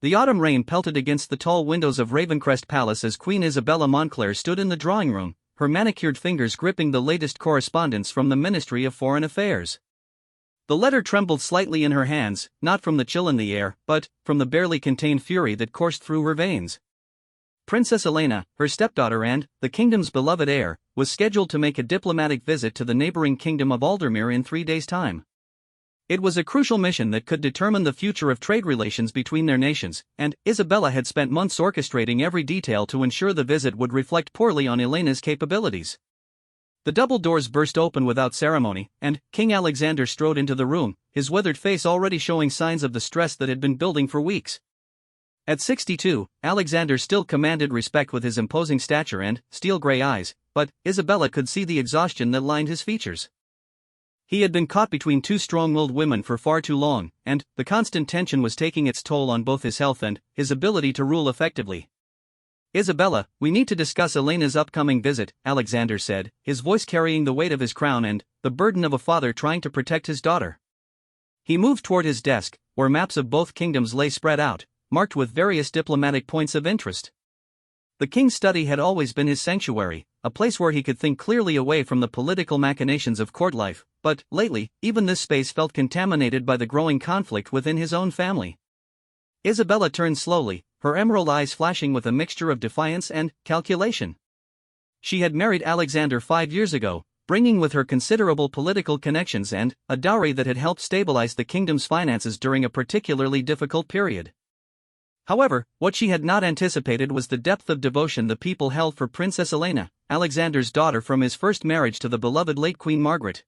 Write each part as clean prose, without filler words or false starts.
The autumn rain pelted against the tall windows of Ravencrest Palace as Queen Isabella Montclair stood in the drawing room, her manicured fingers gripping the latest correspondence from the Ministry of Foreign Affairs. The letter trembled slightly in her hands, not from the chill in the air, but from the barely contained fury that coursed through her veins. Princess Elena, her stepdaughter and, the kingdom's beloved heir, was scheduled to make a diplomatic visit to the neighboring kingdom of Aldermere in 3 days' time. It was a crucial mission that could determine the future of trade relations between their nations, and Isabella had spent months orchestrating every detail to ensure the visit would reflect poorly on Elena's capabilities. The double doors burst open without ceremony, and King Alexander strode into the room, his withered face already showing signs of the stress that had been building for weeks. At 62, Alexander still commanded respect with his imposing stature and steel-gray eyes, but Isabella could see the exhaustion that lined his features. He had been caught between two strong-willed women for far too long, and the constant tension was taking its toll on both his health and his ability to rule effectively. "Isabella, we need to discuss Elena's upcoming visit," Alexander said, his voice carrying the weight of his crown and the burden of a father trying to protect his daughter. He moved toward his desk, where maps of both kingdoms lay spread out, marked with various diplomatic points of interest. The king's study had always been his sanctuary, a place where he could think clearly away from the political machinations of court life, but lately, even this space felt contaminated by the growing conflict within his own family. Isabella turned slowly, her emerald eyes flashing with a mixture of defiance and calculation. She had married Alexander 5 years ago, bringing with her considerable political connections and a dowry that had helped stabilize the kingdom's finances during a particularly difficult period. However, what she had not anticipated was the depth of devotion the people held for Princess Elena, Alexander's daughter from his first marriage to the beloved late Queen Margaret.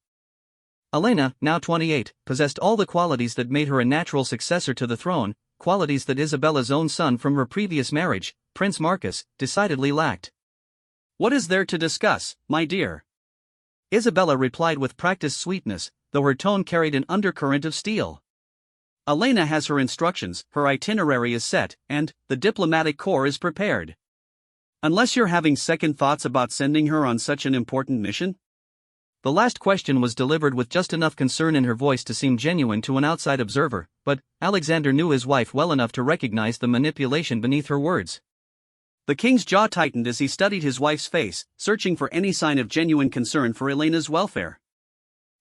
Elena, now 28, possessed all the qualities that made her a natural successor to the throne, qualities that Isabella's own son from her previous marriage, Prince Marcus, decidedly lacked. "What is there to discuss, my dear?" Isabella replied with practiced sweetness, though her tone carried an undercurrent of steel. "Elena has her instructions, her itinerary is set, and the diplomatic corps is prepared. Unless you're having second thoughts about sending her on such an important mission?" The last question was delivered with just enough concern in her voice to seem genuine to an outside observer, but Alexander knew his wife well enough to recognize the manipulation beneath her words. The king's jaw tightened as he studied his wife's face, searching for any sign of genuine concern for Elena's welfare.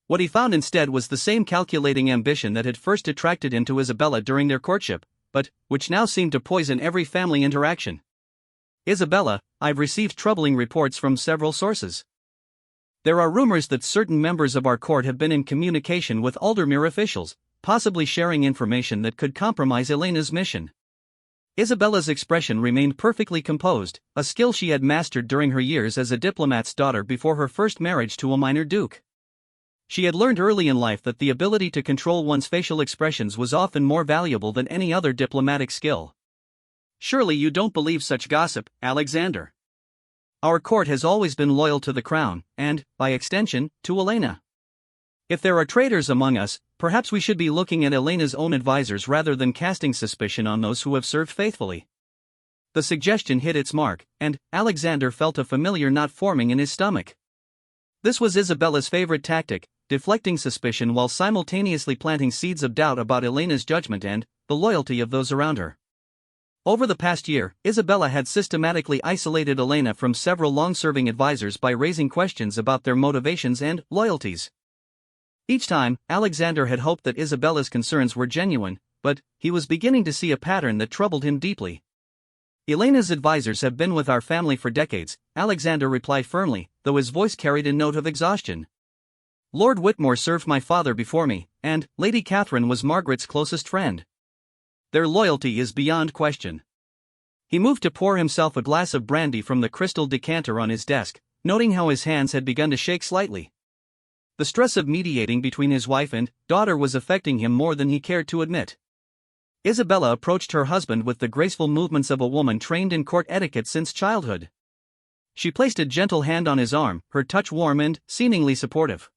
What he found instead was the same calculating ambition that had first attracted him to Isabella during their courtship, but which now seemed to poison every family interaction. "Isabella, I've received troubling reports from several sources. There are rumors that certain members of our court have been in communication with Aldermere officials, possibly sharing information that could compromise Elena's mission." Isabella's expression remained perfectly composed, a skill she had mastered during her years as a diplomat's daughter before her first marriage to a minor duke. She had learned early in life that the ability to control one's facial expressions was often more valuable than any other diplomatic skill. "Surely you don't believe such gossip, Alexander. Our court has always been loyal to the crown, and, by extension, to Elena. If there are traitors among us, perhaps we should be looking at Elena's own advisors rather than casting suspicion on those who have served faithfully." The suggestion hit its mark, and Alexander felt a familiar knot forming in his stomach. This was Isabella's favorite tactic, deflecting suspicion while simultaneously planting seeds of doubt about Elena's judgment and the loyalty of those around her. Over the past year, Isabella had systematically isolated Elena from several long-serving advisors by raising questions about their motivations and loyalties. Each time, Alexander had hoped that Isabella's concerns were genuine, but he was beginning to see a pattern that troubled him deeply. "Elena's advisors have been with our family for decades," Alexander replied firmly, though his voice carried a note of exhaustion. "Lord Whitmore served my father before me, and Lady Catherine was Margaret's closest friend. Their loyalty is beyond question." He moved to pour himself a glass of brandy from the crystal decanter on his desk, noting how his hands had begun to shake slightly. The stress of mediating between his wife and daughter was affecting him more than he cared to admit. Isabella approached her husband with the graceful movements of a woman trained in court etiquette since childhood. She placed a gentle hand on his arm, her touch warm and seemingly supportive.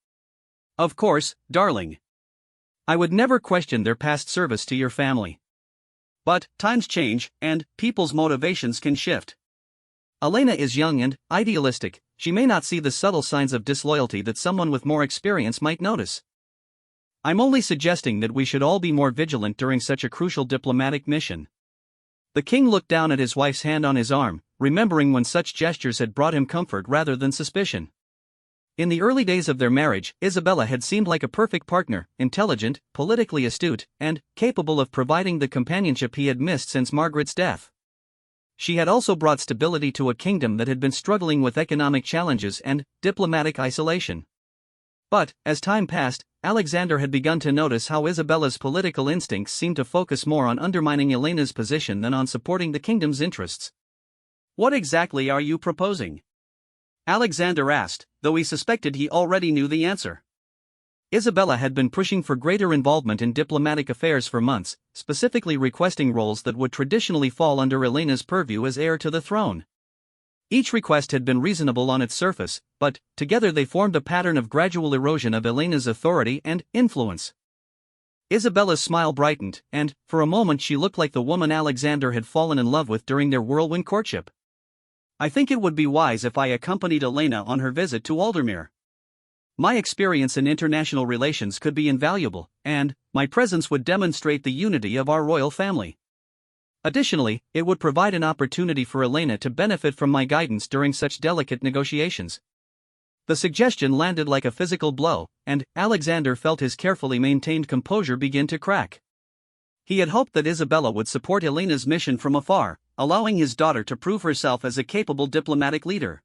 "Of course, darling. I would never question their past service to your family. But times change, and people's motivations can shift. Elena is young and idealistic. She may not see the subtle signs of disloyalty that someone with more experience might notice. I'm only suggesting that we should all be more vigilant during such a crucial diplomatic mission." The king looked down at his wife's hand on his arm, remembering when such gestures had brought him comfort rather than suspicion. In the early days of their marriage, Isabella had seemed like a perfect partner, intelligent, politically astute, and capable of providing the companionship he had missed since Margaret's death. She had also brought stability to a kingdom that had been struggling with economic challenges and diplomatic isolation. But, as time passed, Alexander had begun to notice how Isabella's political instincts seemed to focus more on undermining Elena's position than on supporting the kingdom's interests. "What exactly are you proposing?" Alexander asked, though he suspected he already knew the answer. Isabella had been pushing for greater involvement in diplomatic affairs for months, specifically requesting roles that would traditionally fall under Elena's purview as heir to the throne. Each request had been reasonable on its surface, but, together they formed a pattern of gradual erosion of Elena's authority and influence. Isabella's smile brightened, and, for a moment she looked like the woman Alexander had fallen in love with during their whirlwind courtship. "I think it would be wise if I accompanied Elena on her visit to Aldermere. My experience in international relations could be invaluable, and my presence would demonstrate the unity of our royal family. Additionally, it would provide an opportunity for Elena to benefit from my guidance during such delicate negotiations." The suggestion landed like a physical blow, and Alexander felt his carefully maintained composure begin to crack. He had hoped that Isabella would support Elena's mission from afar, allowing his daughter to prove herself as a capable diplomatic leader.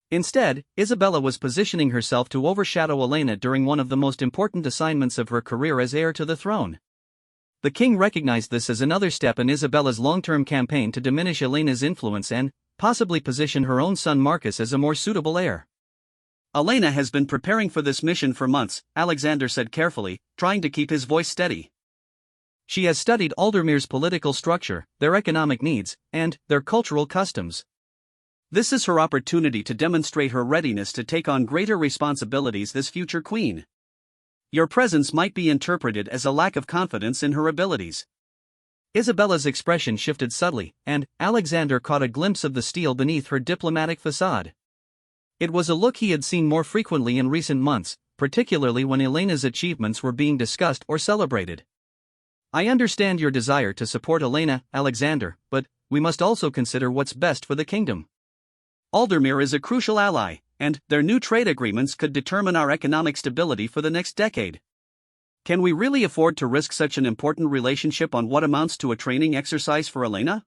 Instead, Isabella was positioning herself to overshadow Elena during one of the most important assignments of her career as heir to the throne. The king recognized this as another step in Isabella's long-term campaign to diminish Elena's influence and possibly position her own son Marcus as a more suitable heir. "Elena has been preparing for this mission for months," Alexander said carefully, trying to keep his voice steady. "She has studied Aldermere's political structure, their economic needs, and their cultural customs. This is her opportunity to demonstrate her readiness to take on greater responsibilities as future queen. Your presence might be interpreted as a lack of confidence in her abilities." Isabella's expression shifted subtly, and Alexander caught a glimpse of the steel beneath her diplomatic facade. It was a look he had seen more frequently in recent months, particularly when Elena's achievements were being discussed or celebrated. "I understand your desire to support Elena, Alexander, but we must also consider what's best for the kingdom. Aldermere is a crucial ally, and their new trade agreements could determine our economic stability for the next decade. Can we really afford to risk such an important relationship on what amounts to a training exercise for Elena?"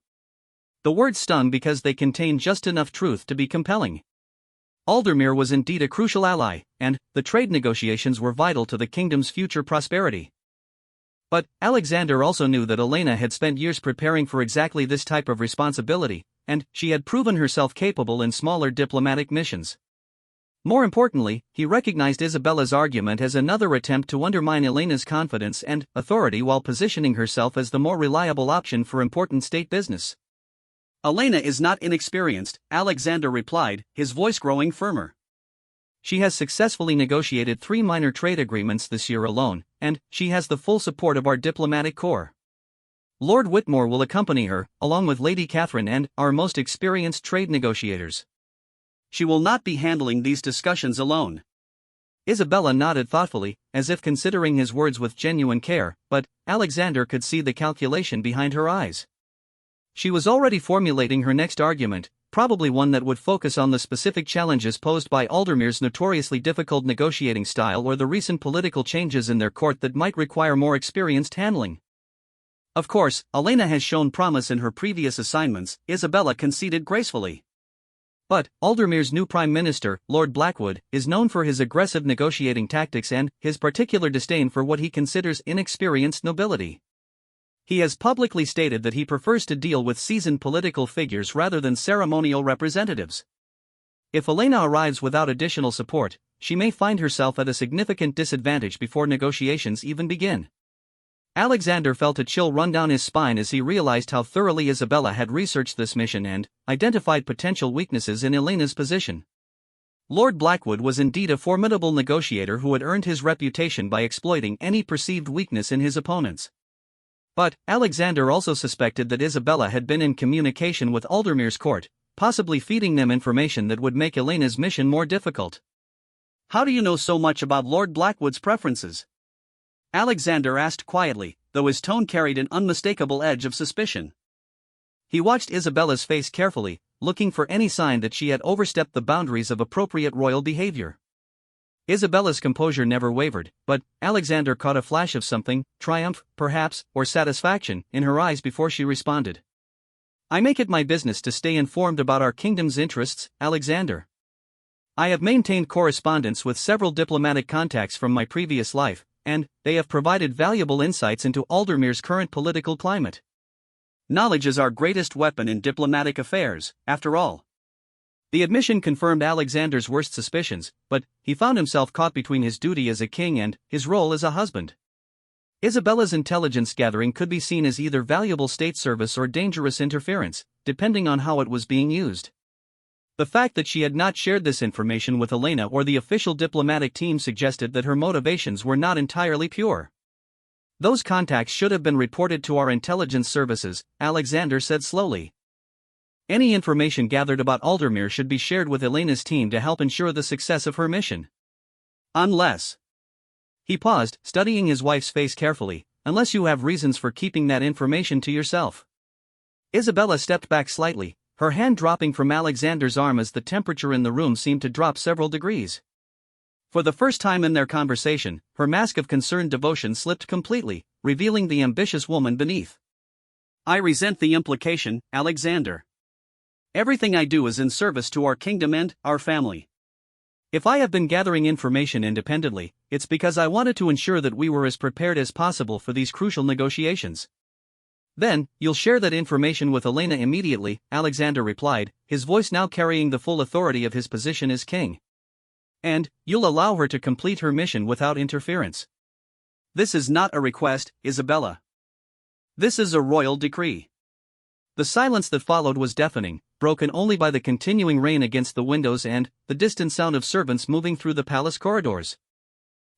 The words stung because they contained just enough truth to be compelling. Aldermere was indeed a crucial ally, and the trade negotiations were vital to the kingdom's future prosperity. But Alexander also knew that Elena had spent years preparing for exactly this type of responsibility, and she had proven herself capable in smaller diplomatic missions. More importantly, he recognized Isabella's argument as another attempt to undermine Elena's confidence and authority while positioning herself as the more reliable option for important state business. "Elena is not inexperienced," Alexander replied, his voice growing firmer. "She has successfully negotiated 3 minor trade agreements this year alone, and she has the full support of our diplomatic corps. Lord Whitmore will accompany her, along with Lady Catherine and our most experienced trade negotiators." "She will not be handling these discussions alone." Isabella nodded thoughtfully, as if considering his words with genuine care, but Alexander could see the calculation behind her eyes. She was already formulating her next argument, probably one that would focus on the specific challenges posed by Aldermere's notoriously difficult negotiating style or the recent political changes in their court that might require more experienced handling. "Of course, Elena has shown promise in her previous assignments," Isabella conceded gracefully. "But Aldermere's new Prime Minister, Lord Blackwood, is known for his aggressive negotiating tactics and his particular disdain for what he considers inexperienced nobility. He has publicly stated that he prefers to deal with seasoned political figures rather than ceremonial representatives. If Elena arrives without additional support, she may find herself at a significant disadvantage before negotiations even begin." Alexander felt a chill run down his spine as he realized how thoroughly Isabella had researched this mission and identified potential weaknesses in Elena's position. Lord Blackwood was indeed a formidable negotiator who had earned his reputation by exploiting any perceived weakness in his opponents. But Alexander also suspected that Isabella had been in communication with Aldermere's court, possibly feeding them information that would make Elena's mission more difficult. "How do you know so much about Lord Blackwood's preferences?" Alexander asked quietly, though his tone carried an unmistakable edge of suspicion. He watched Isabella's face carefully, looking for any sign that she had overstepped the boundaries of appropriate royal behavior. Isabella's composure never wavered, but Alexander caught a flash of something, triumph, perhaps, or satisfaction, in her eyes before she responded. "I make it my business to stay informed about our kingdom's interests, Alexander. I have maintained correspondence with several diplomatic contacts from my previous life, and they have provided valuable insights into Aldermere's current political climate. Knowledge is our greatest weapon in diplomatic affairs, after all." The admission confirmed Alexander's worst suspicions, but he found himself caught between his duty as a king and his role as a husband. Isabella's intelligence gathering could be seen as either valuable state service or dangerous interference, depending on how it was being used. The fact that she had not shared this information with Elena or the official diplomatic team suggested that her motivations were not entirely pure. "Those contacts should have been reported to our intelligence services," Alexander said slowly. "Any information gathered about Aldermere should be shared with Elena's team to help ensure the success of her mission. Unless..." He paused, studying his wife's face carefully, "unless you have reasons for keeping that information to yourself." Isabella stepped back slightly, her hand dropping from Alexander's arm as the temperature in the room seemed to drop several degrees. For the first time in their conversation, her mask of concerned devotion slipped completely, revealing the ambitious woman beneath. "I resent the implication, Alexander. Everything I do is in service to our kingdom and our family. If I have been gathering information independently, it's because I wanted to ensure that we were as prepared as possible for these crucial negotiations." "Then, you'll share that information with Elena immediately," Alexander replied, his voice now carrying the full authority of his position as king. "And you'll allow her to complete her mission without interference." "This is not a request, Isabella. This is a royal decree." The silence that followed was deafening, broken only by the continuing rain against the windows and the distant sound of servants moving through the palace corridors.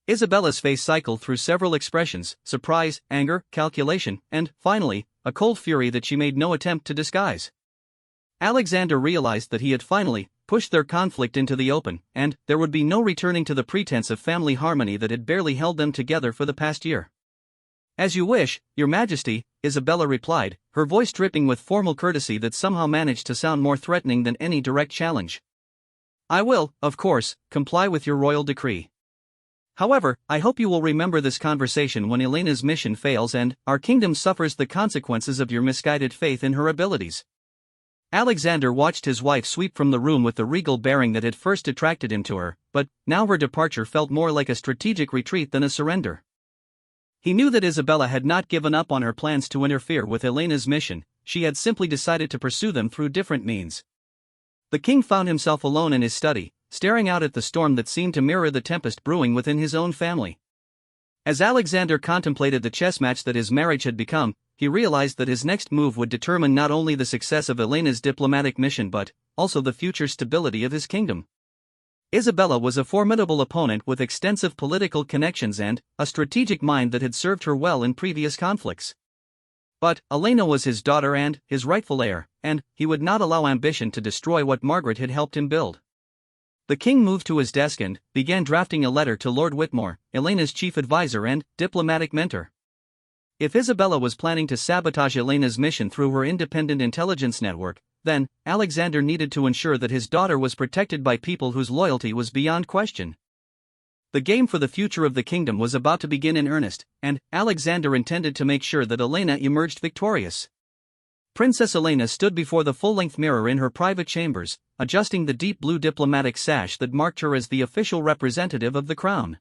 Isabella's face cycled through several expressions: surprise, anger, calculation, and, finally, a cold fury that she made no attempt to disguise. Alexander realized that he had finally pushed their conflict into the open, and there would be no returning to the pretense of family harmony that had barely held them together for the past year. "As you wish, Your Majesty," Isabella replied, her voice dripping with formal courtesy that somehow managed to sound more threatening than any direct challenge. "I will, of course, comply with your royal decree. However, I hope you will remember this conversation when Elena's mission fails and our kingdom suffers the consequences of your misguided faith in her abilities." Alexander watched his wife sweep from the room with the regal bearing that had first attracted him to her, but now her departure felt more like a strategic retreat than a surrender. He knew that Isabella had not given up on her plans to interfere with Elena's mission, she had simply decided to pursue them through different means. The king found himself alone in his study, staring out at the storm that seemed to mirror the tempest brewing within his own family. As Alexander contemplated the chess match that his marriage had become, he realized that his next move would determine not only the success of Elena's diplomatic mission but also the future stability of his kingdom. Isabella was a formidable opponent with extensive political connections and a strategic mind that had served her well in previous conflicts. But Elena was his daughter and his rightful heir, and he would not allow ambition to destroy what Margaret had helped him build. The king moved to his desk and began drafting a letter to Lord Whitmore, Elena's chief advisor and diplomatic mentor. If Isabella was planning to sabotage Elena's mission through her independent intelligence network, then Alexander needed to ensure that his daughter was protected by people whose loyalty was beyond question. The game for the future of the kingdom was about to begin in earnest, and Alexander intended to make sure that Elena emerged victorious. Princess Elena stood before the full-length mirror in her private chambers, adjusting the deep blue diplomatic sash that marked her as the official representative of the crown.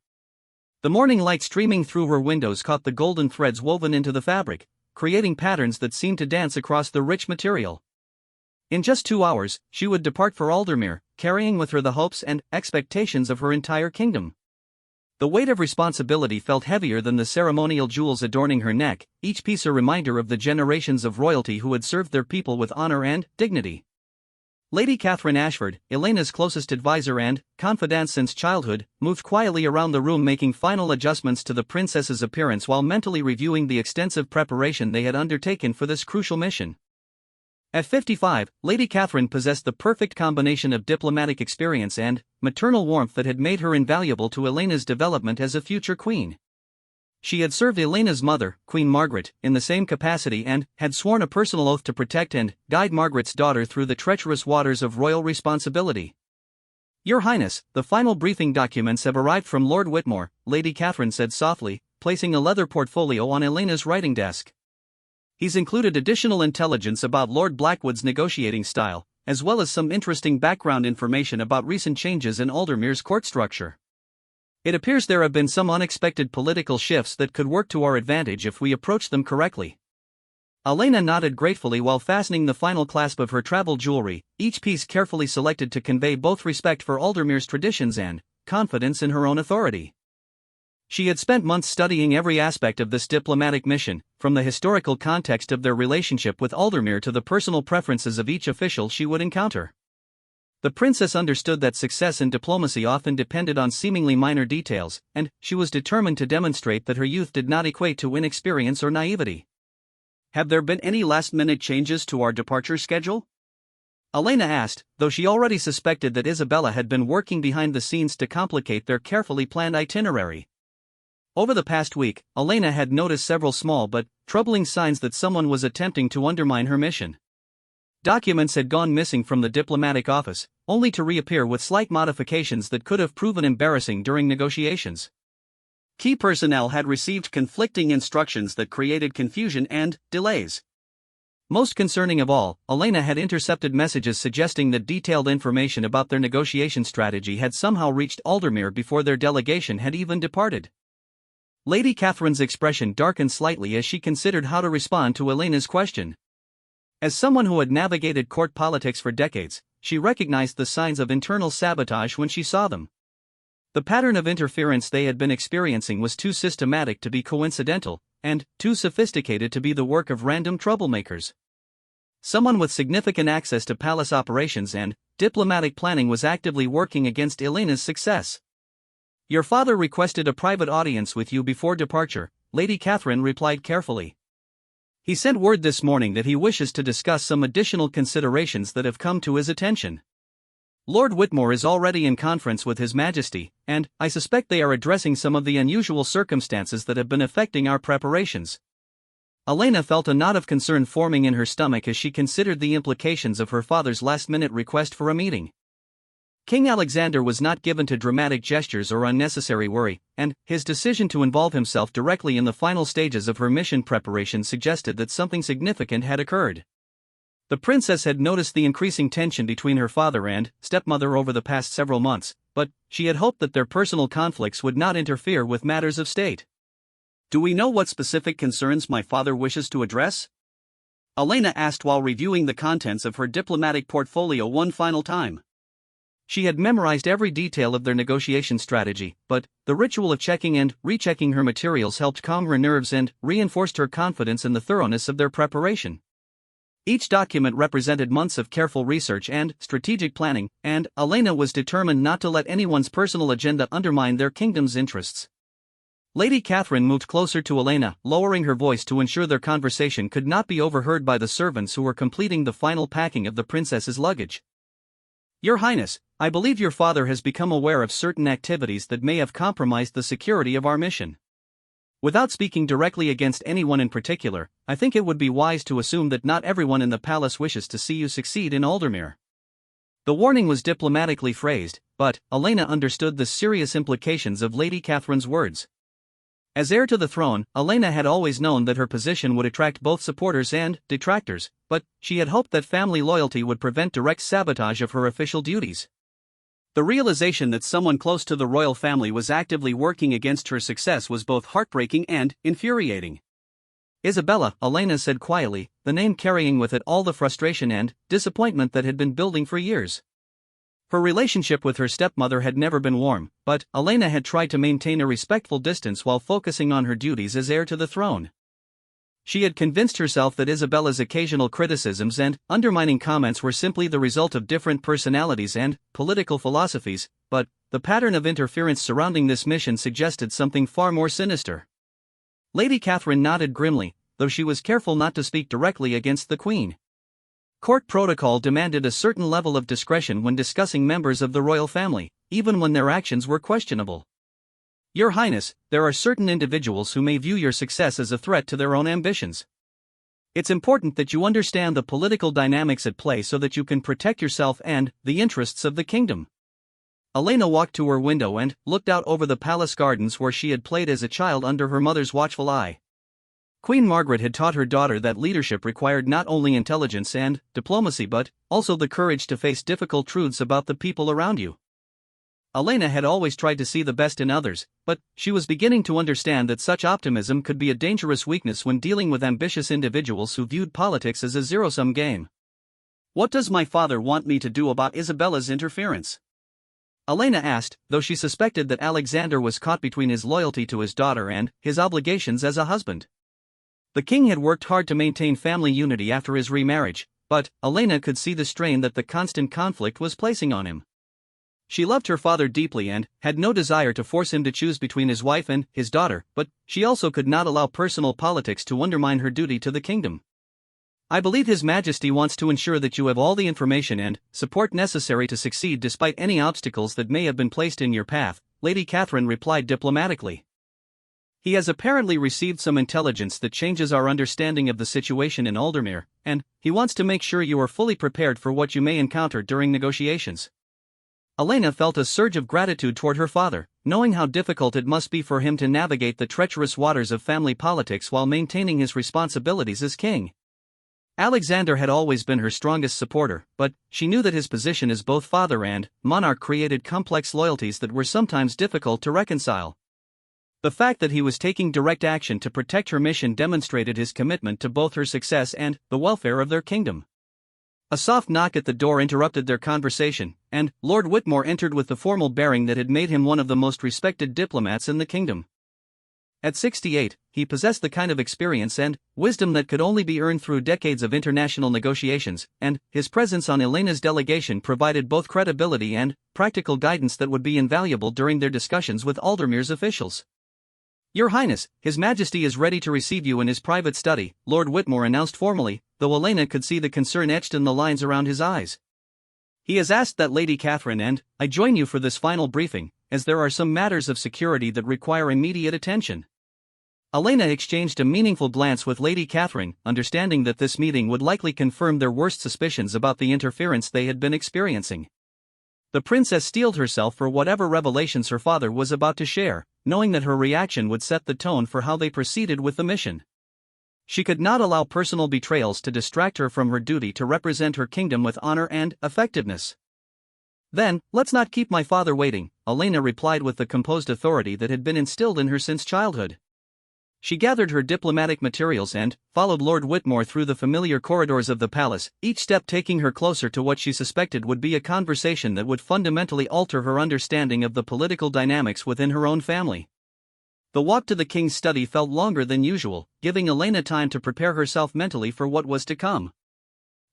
The morning light streaming through her windows caught the golden threads woven into the fabric, creating patterns that seemed to dance across the rich material. In just 2 hours, she would depart for Aldermere, carrying with her the hopes and expectations of her entire kingdom. The weight of responsibility felt heavier than the ceremonial jewels adorning her neck, each piece a reminder of the generations of royalty who had served their people with honor and dignity. Lady Catherine Ashford, Elena's closest advisor and confidant since childhood, moved quietly around the room making final adjustments to the princess's appearance while mentally reviewing the extensive preparation they had undertaken for this crucial mission. At 55, Lady Catherine possessed the perfect combination of diplomatic experience and maternal warmth that had made her invaluable to Elena's development as a future queen. She had served Elena's mother, Queen Margaret, in the same capacity and had sworn a personal oath to protect and guide Margaret's daughter through the treacherous waters of royal responsibility. "Your Highness, the final briefing documents have arrived from Lord Whitmore," Lady Catherine said softly, placing a leather portfolio on Elena's writing desk. "He's included additional intelligence about Lord Blackwood's negotiating style, as well as some interesting background information about recent changes in Aldermere's court structure. It appears there have been some unexpected political shifts that could work to our advantage if we approach them correctly." Elena nodded gratefully while fastening the final clasp of her travel jewelry, each piece carefully selected to convey both respect for Aldermere's traditions and confidence in her own authority. She had spent months studying every aspect of this diplomatic mission, from the historical context of their relationship with Aldermere to the personal preferences of each official she would encounter. The princess understood that success in diplomacy often depended on seemingly minor details, and she was determined to demonstrate that her youth did not equate to inexperience or naivety. "Have there been any last-minute changes to our departure schedule?" Elena asked, though she already suspected that Isabella had been working behind the scenes to complicate their carefully planned itinerary. Over the past week, Elena had noticed several small but troubling signs that someone was attempting to undermine her mission. Documents had gone missing from the diplomatic office, only to reappear with slight modifications that could have proven embarrassing during negotiations. Key personnel had received conflicting instructions that created confusion and delays. Most concerning of all, Elena had intercepted messages suggesting that detailed information about their negotiation strategy had somehow reached Aldermere before their delegation had even departed. Lady Catherine's expression darkened slightly as she considered how to respond to Elena's question. As someone who had navigated court politics for decades, she recognized the signs of internal sabotage when she saw them. The pattern of interference they had been experiencing was too systematic to be coincidental, and too sophisticated to be the work of random troublemakers. Someone with significant access to palace operations and diplomatic planning was actively working against Elena's success. "Your father requested a private audience with you before departure," Lady Catherine replied carefully. "He sent word this morning that he wishes to discuss some additional considerations that have come to his attention. Lord Whitmore is already in conference with His Majesty, and I suspect they are addressing some of the unusual circumstances that have been affecting our preparations." Elena felt a knot of concern forming in her stomach as she considered the implications of her father's last-minute request for a meeting. King Alexander was not given to dramatic gestures or unnecessary worry, and his decision to involve himself directly in the final stages of her mission preparation suggested that something significant had occurred. The princess had noticed the increasing tension between her father and stepmother over the past several months, but she had hoped that their personal conflicts would not interfere with matters of state. "Do we know what specific concerns my father wishes to address?" Elena asked while reviewing the contents of her diplomatic portfolio one final time. She had memorized every detail of their negotiation strategy, but the ritual of checking and rechecking her materials helped calm her nerves and reinforced her confidence in the thoroughness of their preparation. Each document represented months of careful research and strategic planning, and Elena was determined not to let anyone's personal agenda undermine their kingdom's interests. Lady Catherine moved closer to Elena, lowering her voice to ensure their conversation could not be overheard by the servants who were completing the final packing of the princess's luggage. "Your Highness, I believe your father has become aware of certain activities that may have compromised the security of our mission. Without speaking directly against anyone in particular, I think it would be wise to assume that not everyone in the palace wishes to see you succeed in Aldermere." The warning was diplomatically phrased, but Elena understood the serious implications of Lady Catherine's words. As heir to the throne, Elena had always known that her position would attract both supporters and detractors, but she had hoped that family loyalty would prevent direct sabotage of her official duties. The realization that someone close to the royal family was actively working against her success was both heartbreaking and infuriating. "Isabella," Elena said quietly, the name carrying with it all the frustration and disappointment that had been building for years. Her relationship with her stepmother had never been warm, but Elena had tried to maintain a respectful distance while focusing on her duties as heir to the throne. She had convinced herself that Isabella's occasional criticisms and undermining comments were simply the result of different personalities and political philosophies, but the pattern of interference surrounding this mission suggested something far more sinister. Lady Catherine nodded grimly, though she was careful not to speak directly against the Queen. Court protocol demanded a certain level of discretion when discussing members of the royal family, even when their actions were questionable. Your Highness, there are certain individuals who may view your success as a threat to their own ambitions. It's important that you understand the political dynamics at play so that you can protect yourself and the interests of the kingdom. Elena walked to her window and looked out over the palace gardens where she had played as a child under her mother's watchful eye. Queen Margaret had taught her daughter that leadership required not only intelligence and diplomacy but also the courage to face difficult truths about the people around you. Elena had always tried to see the best in others, but she was beginning to understand that such optimism could be a dangerous weakness when dealing with ambitious individuals who viewed politics as a zero-sum game. What does my father want me to do about Isabella's interference? Elena asked, though she suspected that Alexander was caught between his loyalty to his daughter and his obligations as a husband. The king had worked hard to maintain family unity after his remarriage, but Elena could see the strain that the constant conflict was placing on him. She loved her father deeply and had no desire to force him to choose between his wife and his daughter, but she also could not allow personal politics to undermine her duty to the kingdom. I believe His Majesty wants to ensure that you have all the information and support necessary to succeed despite any obstacles that may have been placed in your path, Lady Catherine replied diplomatically. He has apparently received some intelligence that changes our understanding of the situation in Aldermere, and he wants to make sure you are fully prepared for what you may encounter during negotiations. Elena felt a surge of gratitude toward her father, knowing how difficult it must be for him to navigate the treacherous waters of family politics while maintaining his responsibilities as king. Alexander had always been her strongest supporter, but she knew that his position as both father and monarch created complex loyalties that were sometimes difficult to reconcile. The fact that he was taking direct action to protect her mission demonstrated his commitment to both her success and the welfare of their kingdom. A soft knock at the door interrupted their conversation, and Lord Whitmore entered with the formal bearing that had made him one of the most respected diplomats in the kingdom. At 68, he possessed the kind of experience and wisdom that could only be earned through decades of international negotiations, and his presence on Elena's delegation provided both credibility and practical guidance that would be invaluable during their discussions with Aldermere's officials. Your Highness, His Majesty is ready to receive you in his private study, Lord Whitmore announced formally, though Elena could see the concern etched in the lines around his eyes. He has asked that Lady Catherine and I join you for this final briefing, as there are some matters of security that require immediate attention. Elena exchanged a meaningful glance with Lady Catherine, understanding that this meeting would likely confirm their worst suspicions about the interference they had been experiencing. The princess steeled herself for whatever revelations her father was about to share, knowing that her reaction would set the tone for how they proceeded with the mission. She could not allow personal betrayals to distract her from her duty to represent her kingdom with honor and effectiveness. Then, let's not keep my father waiting, Elena replied with the composed authority that had been instilled in her since childhood. She gathered her diplomatic materials and followed Lord Whitmore through the familiar corridors of the palace, each step taking her closer to what she suspected would be a conversation that would fundamentally alter her understanding of the political dynamics within her own family. The walk to the king's study felt longer than usual, giving Elena time to prepare herself mentally for what was to come.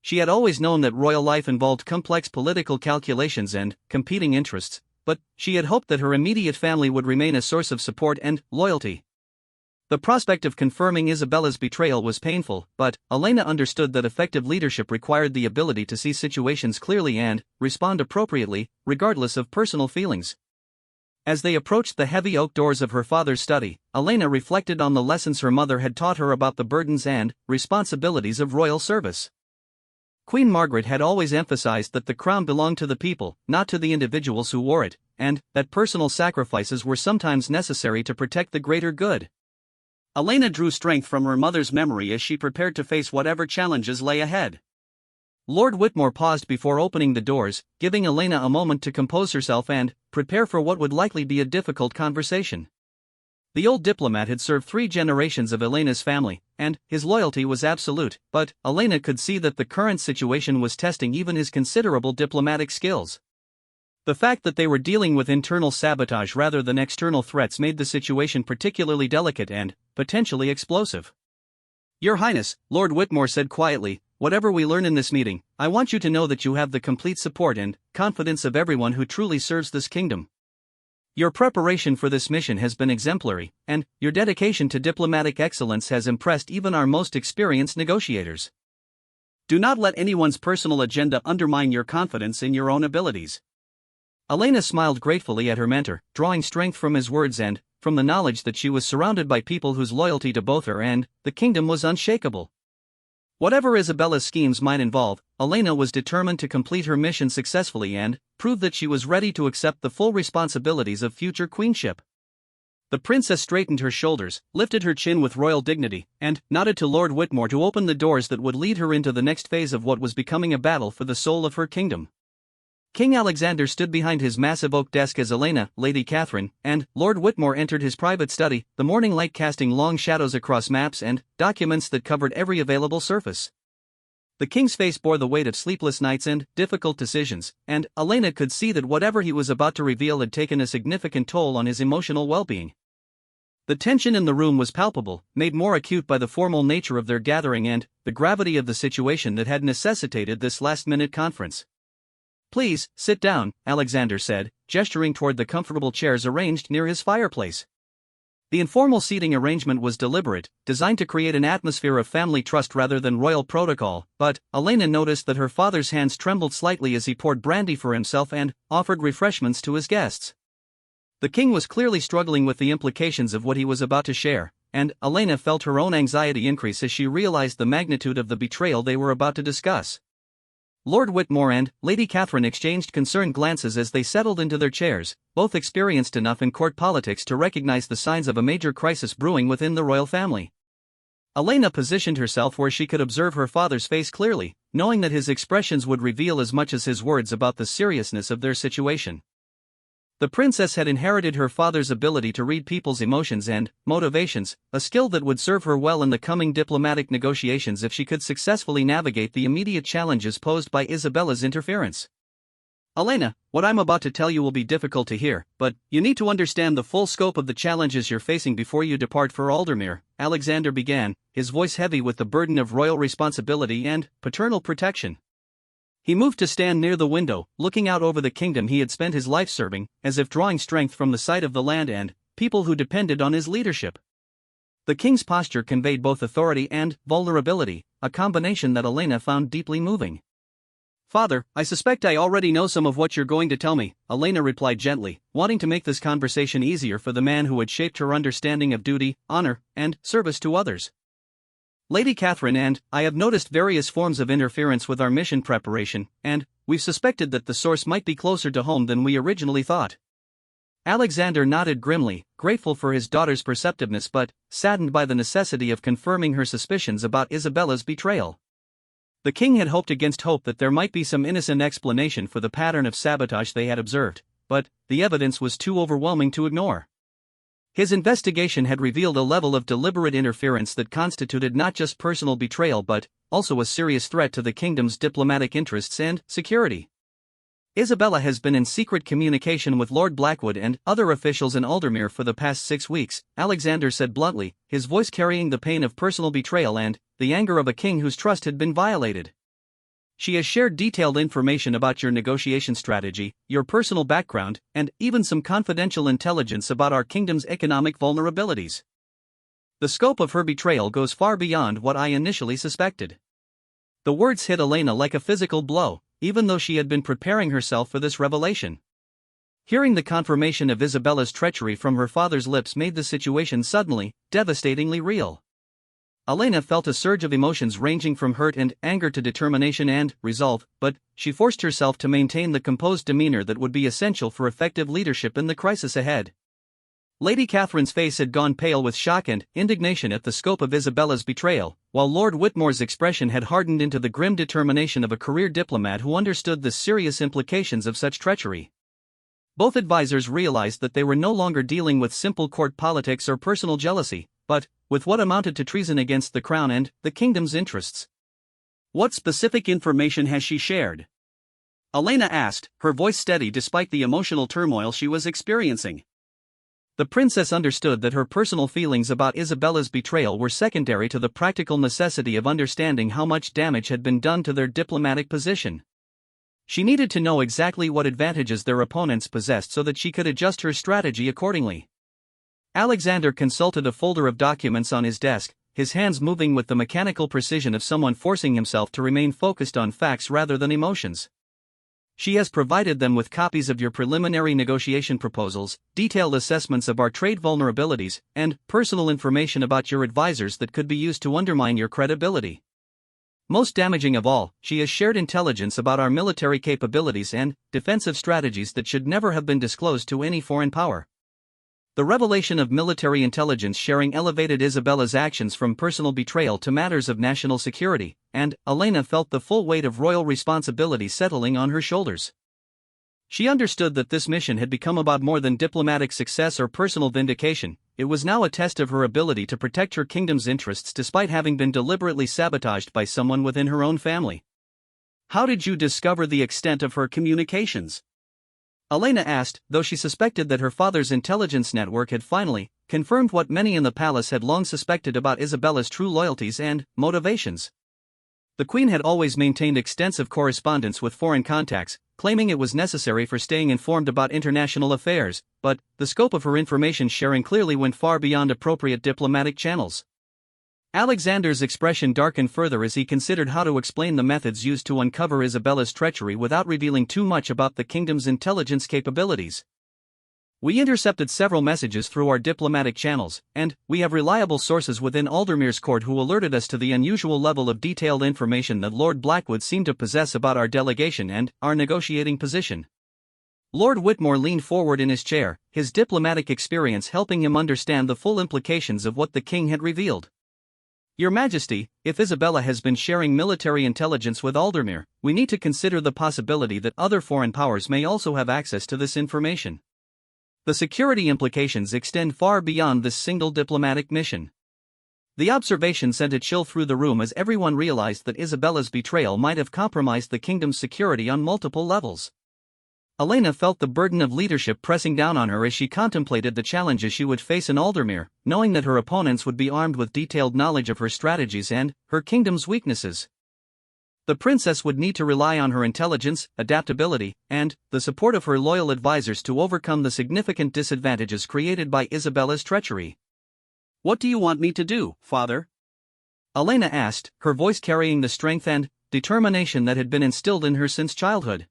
She had always known that royal life involved complex political calculations and competing interests, but she had hoped that her immediate family would remain a source of support and loyalty. The prospect of confirming Isabella's betrayal was painful, but Elena understood that effective leadership required the ability to see situations clearly and respond appropriately, regardless of personal feelings. As they approached the heavy oak doors of her father's study, Elena reflected on the lessons her mother had taught her about the burdens and responsibilities of royal service. Queen Margaret had always emphasized that the crown belonged to the people, not to the individuals who wore it, and that personal sacrifices were sometimes necessary to protect the greater good. Elena drew strength from her mother's memory as she prepared to face whatever challenges lay ahead. Lord Whitmore paused before opening the doors, giving Elena a moment to compose herself and prepare for what would likely be a difficult conversation. The old diplomat had served 3 generations of Elena's family, and his loyalty was absolute, but Elena could see that the current situation was testing even his considerable diplomatic skills. The fact that they were dealing with internal sabotage rather than external threats made the situation particularly delicate and potentially explosive. Your Highness, Lord Whitmore said quietly, whatever we learn in this meeting, I want you to know that you have the complete support and confidence of everyone who truly serves this kingdom. Your preparation for this mission has been exemplary, and your dedication to diplomatic excellence has impressed even our most experienced negotiators. Do not let anyone's personal agenda undermine your confidence in your own abilities. Elena smiled gratefully at her mentor, drawing strength from his words and from the knowledge that she was surrounded by people whose loyalty to both her and the kingdom was unshakable. Whatever Isabella's schemes might involve, Elena was determined to complete her mission successfully and prove that she was ready to accept the full responsibilities of future queenship. The princess straightened her shoulders, lifted her chin with royal dignity, and nodded to Lord Whitmore to open the doors that would lead her into the next phase of what was becoming a battle for the soul of her kingdom. King Alexander stood behind his massive oak desk as Elena, Lady Catherine, and Lord Whitmore entered his private study, the morning light casting long shadows across maps and documents that covered every available surface. The king's face bore the weight of sleepless nights and difficult decisions, and Elena could see that whatever he was about to reveal had taken a significant toll on his emotional well-being. The tension in the room was palpable, made more acute by the formal nature of their gathering and the gravity of the situation that had necessitated this last-minute conference. "Please, sit down," Alexander said, gesturing toward the comfortable chairs arranged near his fireplace. The informal seating arrangement was deliberate, designed to create an atmosphere of family trust rather than royal protocol, but Elena noticed that her father's hands trembled slightly as he poured brandy for himself and offered refreshments to his guests. The king was clearly struggling with the implications of what he was about to share, and Elena felt her own anxiety increase as she realized the magnitude of the betrayal they were about to discuss. Lord Whitmore and Lady Catherine exchanged concerned glances as they settled into their chairs, both experienced enough in court politics to recognize the signs of a major crisis brewing within the royal family. Elena positioned herself where she could observe her father's face clearly, knowing that his expressions would reveal as much as his words about the seriousness of their situation. The princess had inherited her father's ability to read people's emotions and motivations, a skill that would serve her well in the coming diplomatic negotiations if she could successfully navigate the immediate challenges posed by Isabella's interference. "Elena, what I'm about to tell you will be difficult to hear, but you need to understand the full scope of the challenges you're facing before you depart for Aldermere," Alexander began, his voice heavy with the burden of royal responsibility and paternal protection. He moved to stand near the window, looking out over the kingdom he had spent his life serving, as if drawing strength from the sight of the land and people who depended on his leadership. The king's posture conveyed both authority and vulnerability, a combination that Elena found deeply moving. "Father, I suspect I already know some of what you're going to tell me," Elena replied gently, wanting to make this conversation easier for the man who had shaped her understanding of duty, honor, and service to others. "Lady Catherine and I have noticed various forms of interference with our mission preparation, and we've suspected that the source might be closer to home than we originally thought." Alexander nodded grimly, grateful for his daughter's perceptiveness but saddened by the necessity of confirming her suspicions about Isabella's betrayal. The king had hoped against hope that there might be some innocent explanation for the pattern of sabotage they had observed, but the evidence was too overwhelming to ignore. His investigation had revealed a level of deliberate interference that constituted not just personal betrayal but also a serious threat to the kingdom's diplomatic interests and security. "Isabella has been in secret communication with Lord Blackwood and other officials in Aldermere for the past 6 weeks, Alexander said bluntly, his voice carrying the pain of personal betrayal and the anger of a king whose trust had been violated. "She has shared detailed information about your negotiation strategy, your personal background, and even some confidential intelligence about our kingdom's economic vulnerabilities. The scope of her betrayal goes far beyond what I initially suspected." The words hit Elena like a physical blow, even though she had been preparing herself for this revelation. Hearing the confirmation of Isabella's treachery from her father's lips made the situation suddenly, devastatingly real. Elena felt a surge of emotions ranging from hurt and anger to determination and resolve, but she forced herself to maintain the composed demeanor that would be essential for effective leadership in the crisis ahead. Lady Catherine's face had gone pale with shock and indignation at the scope of Isabella's betrayal, while Lord Whitmore's expression had hardened into the grim determination of a career diplomat who understood the serious implications of such treachery. Both advisors realized that they were no longer dealing with simple court politics or personal jealousy, but with what amounted to treason against the crown and the kingdom's interests. "What specific information has she shared?" Elena asked, her voice steady despite the emotional turmoil she was experiencing. The princess understood that her personal feelings about Isabella's betrayal were secondary to the practical necessity of understanding how much damage had been done to their diplomatic position. She needed to know exactly what advantages their opponents possessed so that she could adjust her strategy accordingly. Alexander consulted a folder of documents on his desk, his hands moving with the mechanical precision of someone forcing himself to remain focused on facts rather than emotions. She has provided them with copies of your preliminary negotiation proposals, detailed assessments of our trade vulnerabilities, and personal information about your advisors that could be used to undermine your credibility. Most damaging of all, she has shared intelligence about our military capabilities and defensive strategies that should never have been disclosed to any foreign power. The revelation of military intelligence sharing elevated Isabella's actions from personal betrayal to matters of national security, and Elena felt the full weight of royal responsibility settling on her shoulders. She understood that this mission had become about more than diplomatic success or personal vindication. It was now a test of her ability to protect her kingdom's interests despite having been deliberately sabotaged by someone within her own family. How did you discover the extent of her communications? Elena asked, though she suspected that her father's intelligence network had finally confirmed what many in the palace had long suspected about Isabella's true loyalties and motivations. The queen had always maintained extensive correspondence with foreign contacts, claiming it was necessary for staying informed about international affairs, but the scope of her information sharing clearly went far beyond appropriate diplomatic channels. Alexander's expression darkened further as he considered how to explain the methods used to uncover Isabella's treachery without revealing too much about the kingdom's intelligence capabilities. We intercepted several messages through our diplomatic channels, and we have reliable sources within Aldermere's court who alerted us to the unusual level of detailed information that Lord Blackwood seemed to possess about our delegation and our negotiating position. Lord Whitmore leaned forward in his chair, his diplomatic experience helping him understand the full implications of what the king had revealed. Your Majesty, if Isabella has been sharing military intelligence with Aldermere, we need to consider the possibility that other foreign powers may also have access to this information. The security implications extend far beyond this single diplomatic mission. The observation sent a chill through the room as everyone realized that Isabella's betrayal might have compromised the kingdom's security on multiple levels. Elena felt the burden of leadership pressing down on her as she contemplated the challenges she would face in Aldermere, knowing that her opponents would be armed with detailed knowledge of her strategies and her kingdom's weaknesses. The princess would need to rely on her intelligence, adaptability, and the support of her loyal advisors to overcome the significant disadvantages created by Isabella's treachery. What do you want me to do, father? Elena asked, her voice carrying the strength and determination that had been instilled in her since childhood.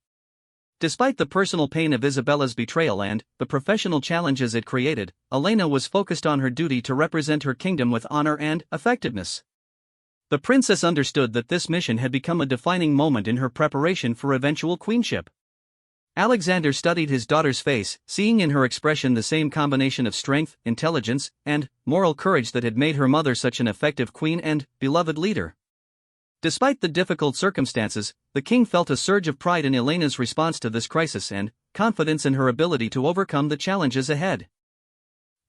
Despite the personal pain of Isabella's betrayal and the professional challenges it created, Elena was focused on her duty to represent her kingdom with honor and effectiveness. The princess understood that this mission had become a defining moment in her preparation for eventual queenship. Alexander studied his daughter's face, seeing in her expression the same combination of strength, intelligence, and moral courage that had made her mother such an effective queen and beloved leader. Despite the difficult circumstances, the king felt a surge of pride in Elena's response to this crisis and confidence in her ability to overcome the challenges ahead.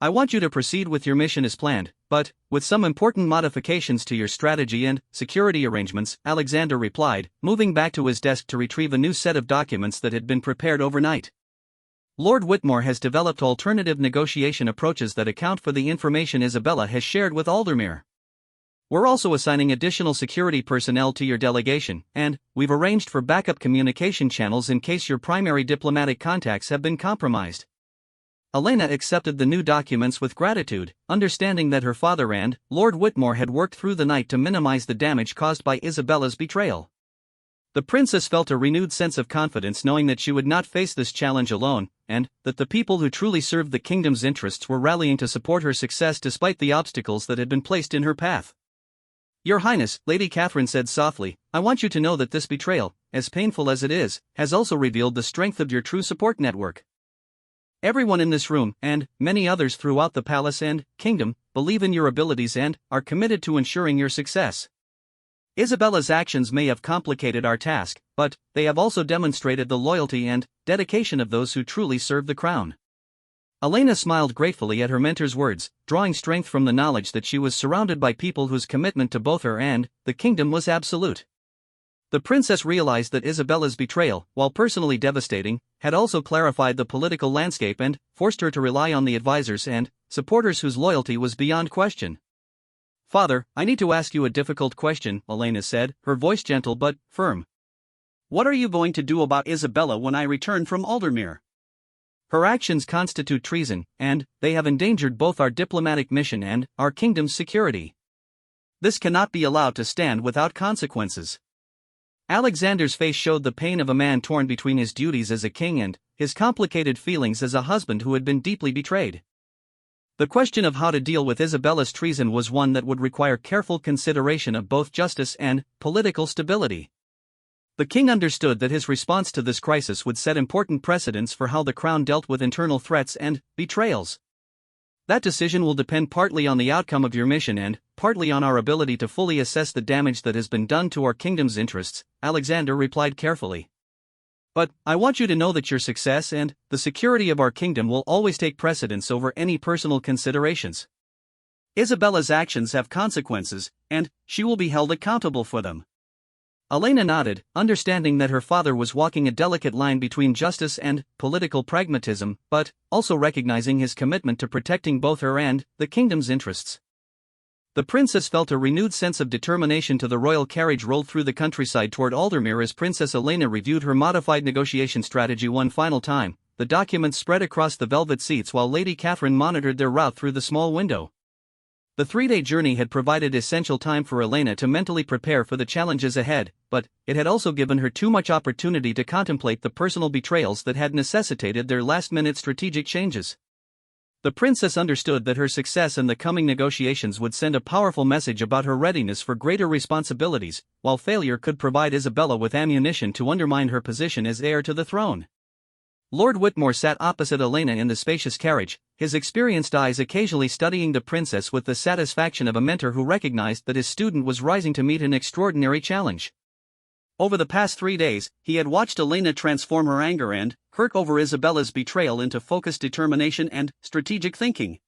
I want you to proceed with your mission as planned, but with some important modifications to your strategy and security arrangements, Alexander replied, moving back to his desk to retrieve a new set of documents that had been prepared overnight. Lord Whitmore has developed alternative negotiation approaches that account for the information Isabella has shared with Aldermere. We're also assigning additional security personnel to your delegation, and we've arranged for backup communication channels in case your primary diplomatic contacts have been compromised. Elena accepted the new documents with gratitude, understanding that her father and Lord Whitmore had worked through the night to minimize the damage caused by Isabella's betrayal. The princess felt a renewed sense of confidence knowing that she would not face this challenge alone, and that the people who truly served the kingdom's interests were rallying to support her success despite the obstacles that had been placed in her path. Your Highness, Lady Catherine said softly, I want you to know that this betrayal, as painful as it is, has also revealed the strength of your true support network. Everyone in this room, and many others throughout the palace and kingdom, believe in your abilities and are committed to ensuring your success. Isabella's actions may have complicated our task, but they have also demonstrated the loyalty and dedication of those who truly serve the crown. Elena smiled gratefully at her mentor's words, drawing strength from the knowledge that she was surrounded by people whose commitment to both her and the kingdom was absolute. The princess realized that Isabella's betrayal, while personally devastating, had also clarified the political landscape and forced her to rely on the advisors and supporters whose loyalty was beyond question. Father, I need to ask you a difficult question, Elena said, her voice gentle but firm. What are you going to do about Isabella when I return from Aldermere? Her actions constitute treason, and they have endangered both our diplomatic mission and our kingdom's security. This cannot be allowed to stand without consequences. Alexander's face showed the pain of a man torn between his duties as a king and his complicated feelings as a husband who had been deeply betrayed. The question of how to deal with Isabella's treason was one that would require careful consideration of both justice and political stability. The king understood that his response to this crisis would set important precedents for how the crown dealt with internal threats and betrayals. That decision will depend partly on the outcome of your mission and partly on our ability to fully assess the damage that has been done to our kingdom's interests, Alexander replied carefully. But I want you to know that your success and the security of our kingdom will always take precedence over any personal considerations. Isabella's actions have consequences, and she will be held accountable for them. Elena nodded, understanding that her father was walking a delicate line between justice and political pragmatism, but also recognizing his commitment to protecting both her and the kingdom's interests. The princess felt a renewed sense of determination. The royal carriage rolled through the countryside toward Aldermere as Princess Elena reviewed her modified negotiation strategy one final time. The documents spread across the velvet seats while Lady Catherine monitored their route through the small window. The 3-day journey had provided essential time for Elena to mentally prepare for the challenges ahead, but it had also given her too much opportunity to contemplate the personal betrayals that had necessitated their last-minute strategic changes. The princess understood that her success in the coming negotiations would send a powerful message about her readiness for greater responsibilities, while failure could provide Isabella with ammunition to undermine her position as heir to the throne. Lord Whitmore sat opposite Elena in the spacious carriage, his experienced eyes occasionally studying the princess with the satisfaction of a mentor who recognized that his student was rising to meet an extraordinary challenge. Over the past 3 days, he had watched Elena transform her anger and hurt over Isabella's betrayal into focused determination and strategic thinking.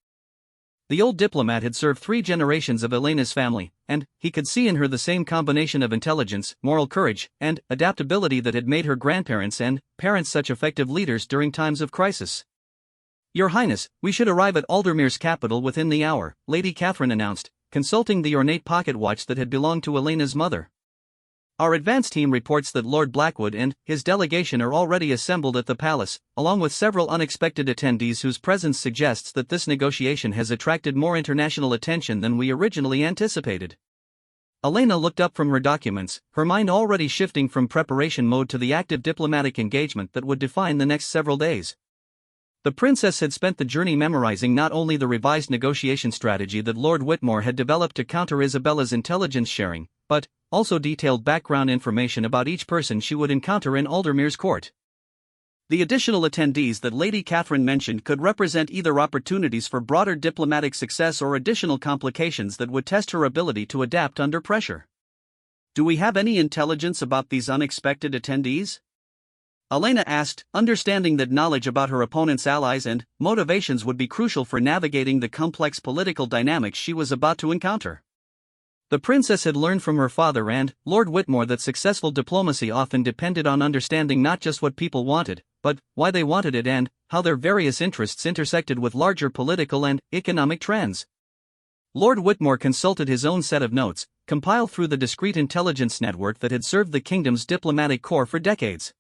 The old diplomat had served 3 generations of Elena's family, and he could see in her the same combination of intelligence, moral courage, and adaptability that had made her grandparents and parents such effective leaders during times of crisis. "Your Highness, we should arrive at Aldermere's capital within the hour," Lady Catherine announced, consulting the ornate pocket watch that had belonged to Elena's mother. "Our advance team reports that Lord Blackwood and his delegation are already assembled at the palace, along with several unexpected attendees whose presence suggests that this negotiation has attracted more international attention than we originally anticipated." Elena looked up from her documents, her mind already shifting from preparation mode to the active diplomatic engagement that would define the next several days. The princess had spent the journey memorizing not only the revised negotiation strategy that Lord Whitmore had developed to counter Isabella's intelligence sharing, but also detailed background information about each person she would encounter in Aldermere's court. The additional attendees that Lady Catherine mentioned could represent either opportunities for broader diplomatic success or additional complications that would test her ability to adapt under pressure. "Do we have any intelligence about these unexpected attendees?" Elena asked, understanding that knowledge about her opponent's allies and motivations would be crucial for navigating the complex political dynamics she was about to encounter. The princess had learned from her father and Lord Whitmore that successful diplomacy often depended on understanding not just what people wanted, but why they wanted it and how their various interests intersected with larger political and economic trends. Lord Whitmore consulted his own set of notes, compiled through the discreet intelligence network that had served the kingdom's diplomatic corps for decades.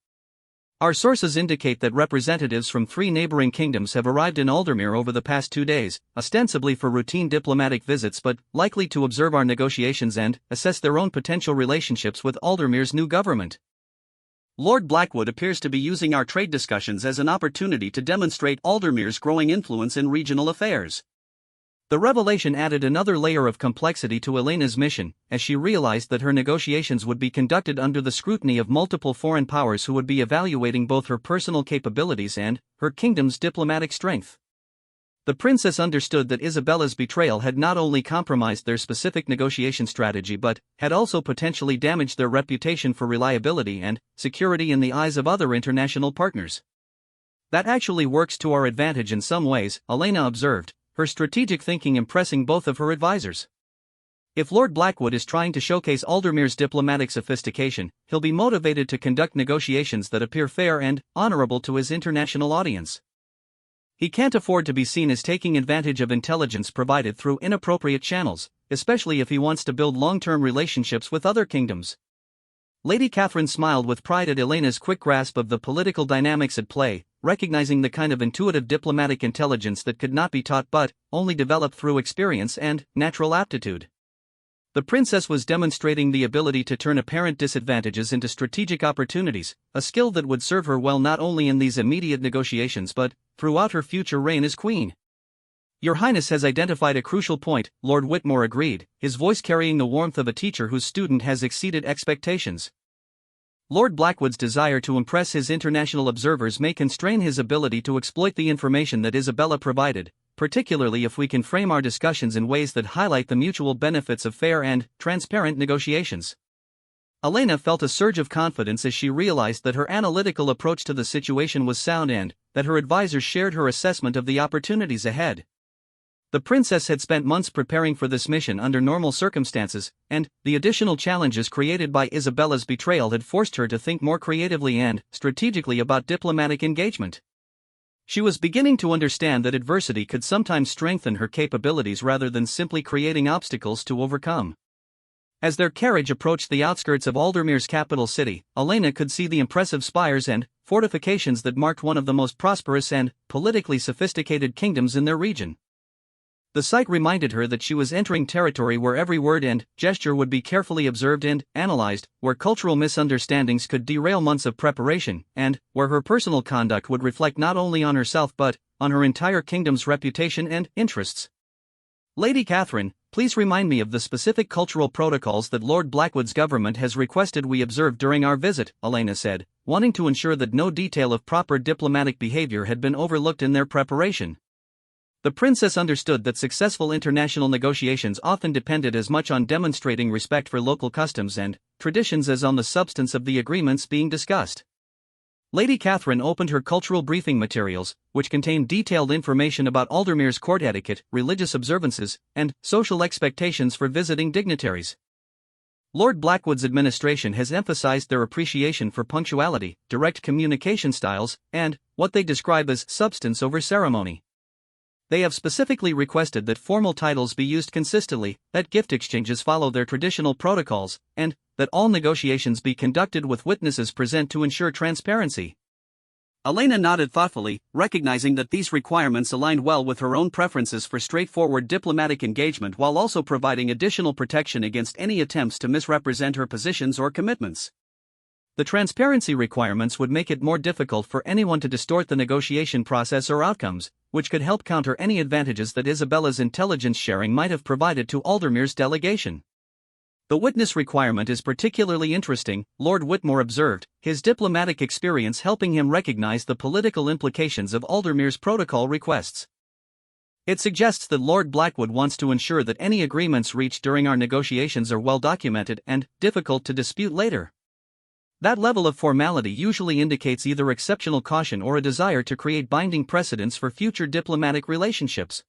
"Our sources indicate that representatives from 3 neighboring kingdoms have arrived in Aldermere over the past 2 days, ostensibly for routine diplomatic visits but likely to observe our negotiations and assess their own potential relationships with Aldermere's new government. Lord Blackwood appears to be using our trade discussions as an opportunity to demonstrate Aldermere's growing influence in regional affairs." The revelation added another layer of complexity to Elena's mission, as she realized that her negotiations would be conducted under the scrutiny of multiple foreign powers who would be evaluating both her personal capabilities and her kingdom's diplomatic strength. The princess understood that Isabella's betrayal had not only compromised their specific negotiation strategy but had also potentially damaged their reputation for reliability and security in the eyes of other international partners. "That actually works to our advantage in some ways," Elena observed, her strategic thinking impressing both of her advisors. "If Lord Blackwood is trying to showcase Aldermere's diplomatic sophistication, he'll be motivated to conduct negotiations that appear fair and honorable to his international audience. He can't afford to be seen as taking advantage of intelligence provided through inappropriate channels, especially if he wants to build long-term relationships with other kingdoms." Lady Catherine smiled with pride at Elena's quick grasp of the political dynamics at play, recognizing the kind of intuitive diplomatic intelligence that could not be taught but only developed through experience and natural aptitude. The princess was demonstrating the ability to turn apparent disadvantages into strategic opportunities, a skill that would serve her well not only in these immediate negotiations but throughout her future reign as queen. "Your Highness has identified a crucial point," Lord Whitmore agreed, his voice carrying the warmth of a teacher whose student has exceeded expectations. Lord Blackwood's desire to impress his international observers may constrain his ability to exploit the information that Isabella provided, particularly if we can frame our discussions in ways that highlight the mutual benefits of fair and transparent negotiations. Elena felt a surge of confidence as she realized that her analytical approach to the situation was sound and that her advisors shared her assessment of the opportunities ahead. The princess had spent months preparing for this mission under normal circumstances, and the additional challenges created by Isabella's betrayal had forced her to think more creatively and strategically about diplomatic engagement. She was beginning to understand that adversity could sometimes strengthen her capabilities rather than simply creating obstacles to overcome. As their carriage approached the outskirts of Aldermere's capital city, Elena could see the impressive spires and fortifications that marked one of the most prosperous and politically sophisticated kingdoms in their region. The sight reminded her that she was entering territory where every word and gesture would be carefully observed and analyzed, where cultural misunderstandings could derail months of preparation, and where her personal conduct would reflect not only on herself but on her entire kingdom's reputation and interests. "Lady Catherine, please remind me of the specific cultural protocols that Lord Blackwood's government has requested we observe during our visit," Elena said, wanting to ensure that no detail of proper diplomatic behavior had been overlooked in their preparation. The princess understood that successful international negotiations often depended as much on demonstrating respect for local customs and traditions as on the substance of the agreements being discussed. Lady Catherine opened her cultural briefing materials, which contained detailed information about Aldermere's court etiquette, religious observances, and social expectations for visiting dignitaries. Lord Blackwood's administration has emphasized their appreciation for punctuality, direct communication styles, and what they describe as substance over ceremony. They have specifically requested that formal titles be used consistently, that gift exchanges follow their traditional protocols, and that all negotiations be conducted with witnesses present to ensure transparency. Elena nodded thoughtfully, recognizing that these requirements aligned well with her own preferences for straightforward diplomatic engagement while also providing additional protection against any attempts to misrepresent her positions or commitments. The transparency requirements would make it more difficult for anyone to distort the negotiation process or outcomes, which could help counter any advantages that Isabella's intelligence sharing might have provided to Aldermere's delegation. "The witness requirement is particularly interesting," Lord Whitmore observed, his diplomatic experience helping him recognize the political implications of Aldermere's protocol requests. "It suggests that Lord Blackwood wants to ensure that any agreements reached during our negotiations are well documented and difficult to dispute later. That level of formality usually indicates either exceptional caution or a desire to create binding precedents for future diplomatic relationships."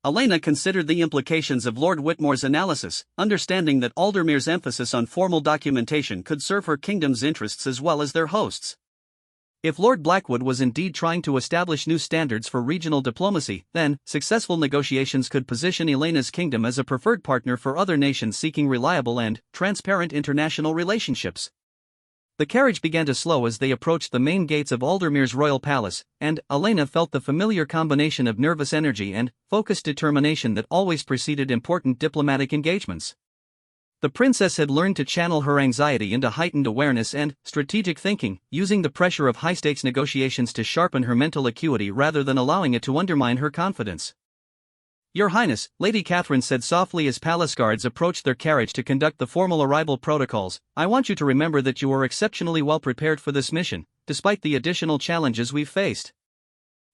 Elena considered the implications of Lord Whitmore's analysis, understanding that Aldermere's emphasis on formal documentation could serve her kingdom's interests as well as their hosts'. If Lord Blackwood was indeed trying to establish new standards for regional diplomacy, then successful negotiations could position Elena's kingdom as a preferred partner for other nations seeking reliable and transparent international relationships. The carriage began to slow as they approached the main gates of Aldermere's royal palace, and Elena felt the familiar combination of nervous energy and focused determination that always preceded important diplomatic engagements. The princess had learned to channel her anxiety into heightened awareness and strategic thinking, using the pressure of high-stakes negotiations to sharpen her mental acuity rather than allowing it to undermine her confidence. "Your Highness," Lady Catherine said softly as palace guards approached their carriage to conduct the formal arrival protocols, "I want you to remember that you are exceptionally well prepared for this mission, despite the additional challenges we've faced.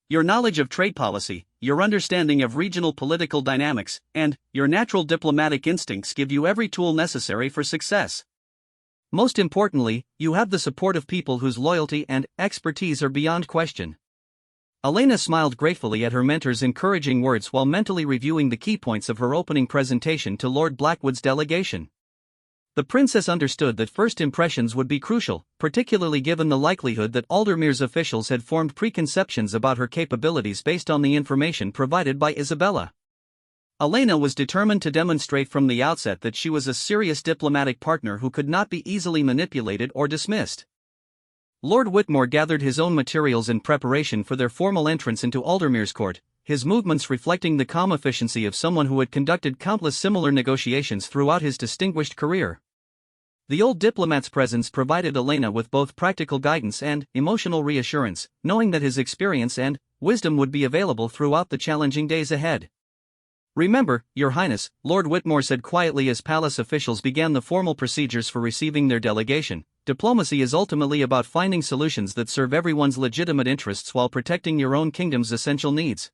Your knowledge of trade policy, your understanding of regional political dynamics, and your natural diplomatic instincts give you every tool necessary for success. Most importantly, you have the support of people whose loyalty and expertise are beyond question." Elena smiled gratefully at her mentor's encouraging words while mentally reviewing the key points of her opening presentation to Lord Blackwood's delegation. The princess understood that first impressions would be crucial, particularly given the likelihood that Aldermere's officials had formed preconceptions about her capabilities based on the information provided by Isabella. Elena was determined to demonstrate from the outset that she was a serious diplomatic partner who could not be easily manipulated or dismissed. Lord Whitmore gathered his own materials in preparation for their formal entrance into Aldermere's court, his movements reflecting the calm efficiency of someone who had conducted countless similar negotiations throughout his distinguished career. The old diplomat's presence provided Elena with both practical guidance and emotional reassurance, knowing that his experience and wisdom would be available throughout the challenging days ahead. "Remember, Your Highness," Lord Whitmore said quietly as palace officials began the formal procedures for receiving their delegation, "diplomacy is ultimately about finding solutions that serve everyone's legitimate interests while protecting your own kingdom's essential needs.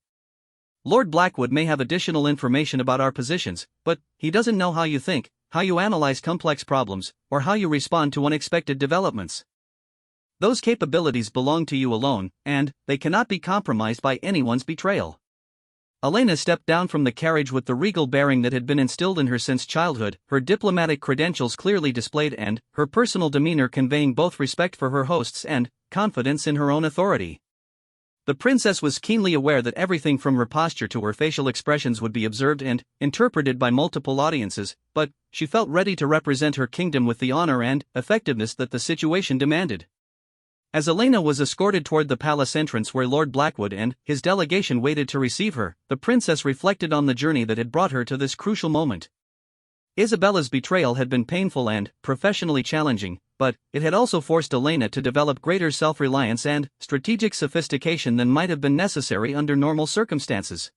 Lord Blackwood may have additional information about our positions, but he doesn't know how you think, how you analyze complex problems, or how you respond to unexpected developments. Those capabilities belong to you alone, and they cannot be compromised by anyone's betrayal." Elena stepped down from the carriage with the regal bearing that had been instilled in her since childhood, her diplomatic credentials clearly displayed and her personal demeanor conveying both respect for her hosts and confidence in her own authority. The princess was keenly aware that everything from her posture to her facial expressions would be observed and interpreted by multiple audiences, but she felt ready to represent her kingdom with the honor and effectiveness that the situation demanded. As Elena was escorted toward the palace entrance where Lord Blackwood and his delegation waited to receive her, the princess reflected on the journey that had brought her to this crucial moment. Isabella's betrayal had been painful and professionally challenging, but it had also forced Elena to develop greater self-reliance and strategic sophistication than might have been necessary under normal circumstances.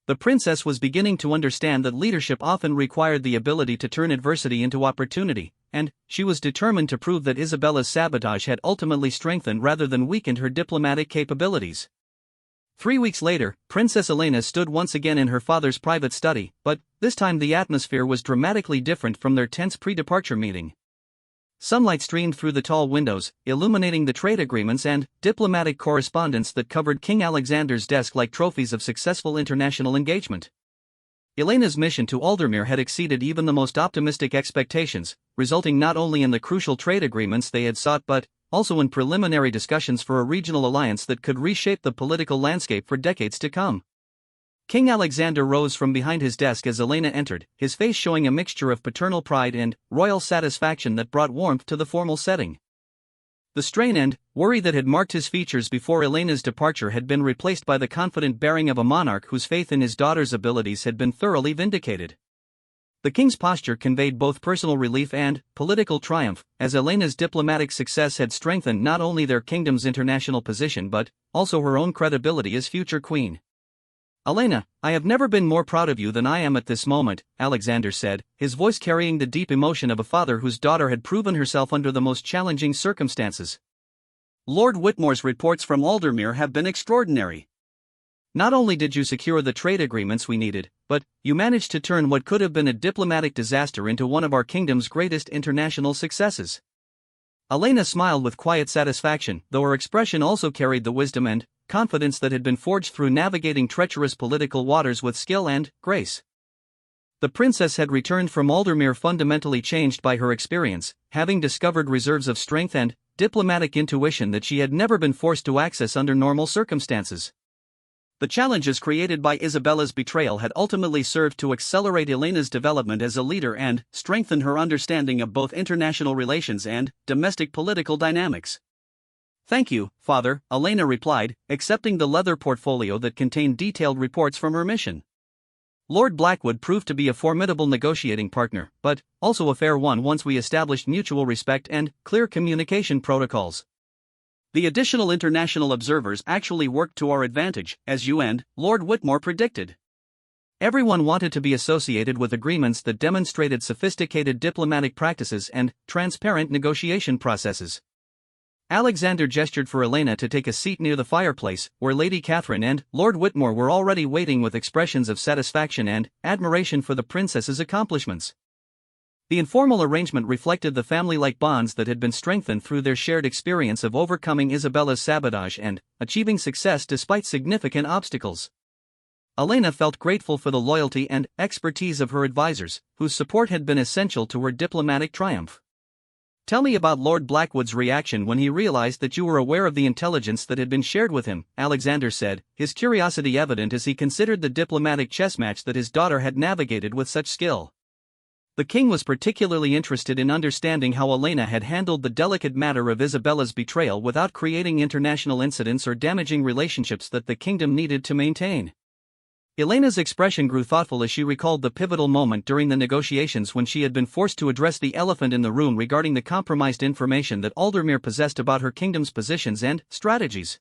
The princess was beginning to understand that leadership often required the ability to turn adversity into opportunity, and she was determined to prove that Isabella's sabotage had ultimately strengthened rather than weakened her diplomatic capabilities. 3 weeks later, Princess Elena stood once again in her father's private study, but this time the atmosphere was dramatically different from their tense pre-departure meeting. Sunlight streamed through the tall windows, illuminating the trade agreements and diplomatic correspondence that covered King Alexander's desk like trophies of successful international engagement. Elena's mission to Aldermere had exceeded even the most optimistic expectations, resulting not only in the crucial trade agreements they had sought but also in preliminary discussions for a regional alliance that could reshape the political landscape for decades to come. King Alexander rose from behind his desk as Elena entered, his face showing a mixture of paternal pride and royal satisfaction that brought warmth to the formal setting. The strain and worry that had marked his features before Elena's departure had been replaced by the confident bearing of a monarch whose faith in his daughter's abilities had been thoroughly vindicated. The king's posture conveyed both personal relief and political triumph, as Elena's diplomatic success had strengthened not only their kingdom's international position but also her own credibility as future queen. "Elena, I have never been more proud of you than I am at this moment," Alexander said, his voice carrying the deep emotion of a father whose daughter had proven herself under the most challenging circumstances. "Lord Whitmore's reports from Aldermere have been extraordinary. Not only did you secure the trade agreements we needed, but you managed to turn what could have been a diplomatic disaster into one of our kingdom's greatest international successes." Elena smiled with quiet satisfaction, though her expression also carried the wisdom and confidence that had been forged through navigating treacherous political waters with skill and grace. The princess had returned from Aldermere fundamentally changed by her experience, having discovered reserves of strength and diplomatic intuition that she had never been forced to access under normal circumstances. The challenges created by Isabella's betrayal had ultimately served to accelerate Elena's development as a leader and strengthen her understanding of both international relations and domestic political dynamics. "Thank you, Father," Elena replied, accepting the leather portfolio that contained detailed reports from her mission. Lord Blackwood proved to be a formidable negotiating partner, but also a fair one once we established mutual respect and clear communication protocols. The additional international observers actually worked to our advantage, as you and Lord Whitmore predicted. Everyone wanted to be associated with agreements that demonstrated sophisticated diplomatic practices and transparent negotiation processes. Alexander gestured for Elena to take a seat near the fireplace, where Lady Catherine and Lord Whitmore were already waiting with expressions of satisfaction and admiration for the princess's accomplishments. The informal arrangement reflected the family-like bonds that had been strengthened through their shared experience of overcoming Isabella's sabotage and achieving success despite significant obstacles. Elena felt grateful for the loyalty and expertise of her advisors, whose support had been essential to her diplomatic triumph. "Tell me about Lord Blackwood's reaction when he realized that you were aware of the intelligence that had been shared with him," Alexander said, his curiosity evident as he considered the diplomatic chess match that his daughter had navigated with such skill. The king was particularly interested in understanding how Elena had handled the delicate matter of Isabella's betrayal without creating international incidents or damaging relationships that the kingdom needed to maintain. Elena's expression grew thoughtful as she recalled the pivotal moment during the negotiations when she had been forced to address the elephant in the room regarding the compromised information that Aldermere possessed about her kingdom's positions and strategies.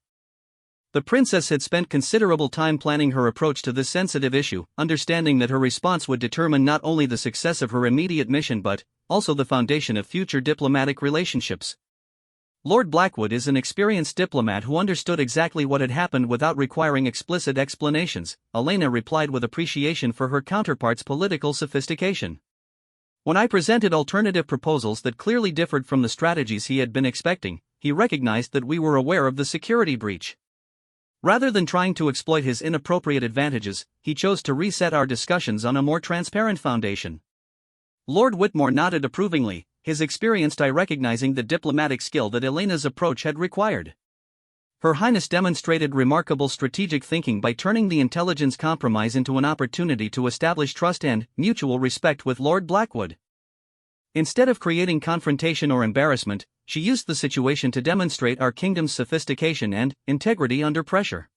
The princess had spent considerable time planning her approach to this sensitive issue, understanding that her response would determine not only the success of her immediate mission but also the foundation of future diplomatic relationships. Lord Blackwood is an experienced diplomat who understood exactly what had happened without requiring explicit explanations, Elena replied with appreciation for her counterpart's political sophistication. When I presented alternative proposals that clearly differed from the strategies he had been expecting, he recognized that we were aware of the security breach. Rather than trying to exploit his inappropriate advantages, he chose to reset our discussions on a more transparent foundation. Lord Whitmore nodded approvingly, his experienced eye recognizing the diplomatic skill that Elena's approach had required. Her Highness demonstrated remarkable strategic thinking by turning the intelligence compromise into an opportunity to establish trust and mutual respect with Lord Blackwood. Instead of creating confrontation or embarrassment, she used the situation to demonstrate our kingdom's sophistication and integrity under pressure.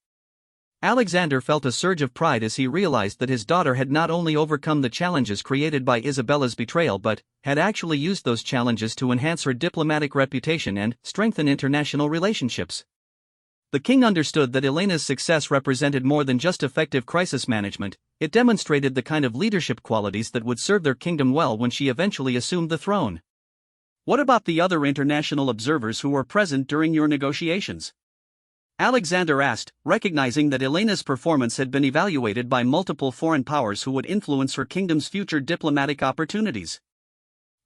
Alexander felt a surge of pride as he realized that his daughter had not only overcome the challenges created by Isabella's betrayal but had actually used those challenges to enhance her diplomatic reputation and strengthen international relationships. The king understood that Elena's success represented more than just effective crisis management, it demonstrated the kind of leadership qualities that would serve their kingdom well when she eventually assumed the throne. What about the other international observers who were present during your negotiations? Alexander asked, recognizing that Elena's performance had been evaluated by multiple foreign powers who would influence her kingdom's future diplomatic opportunities.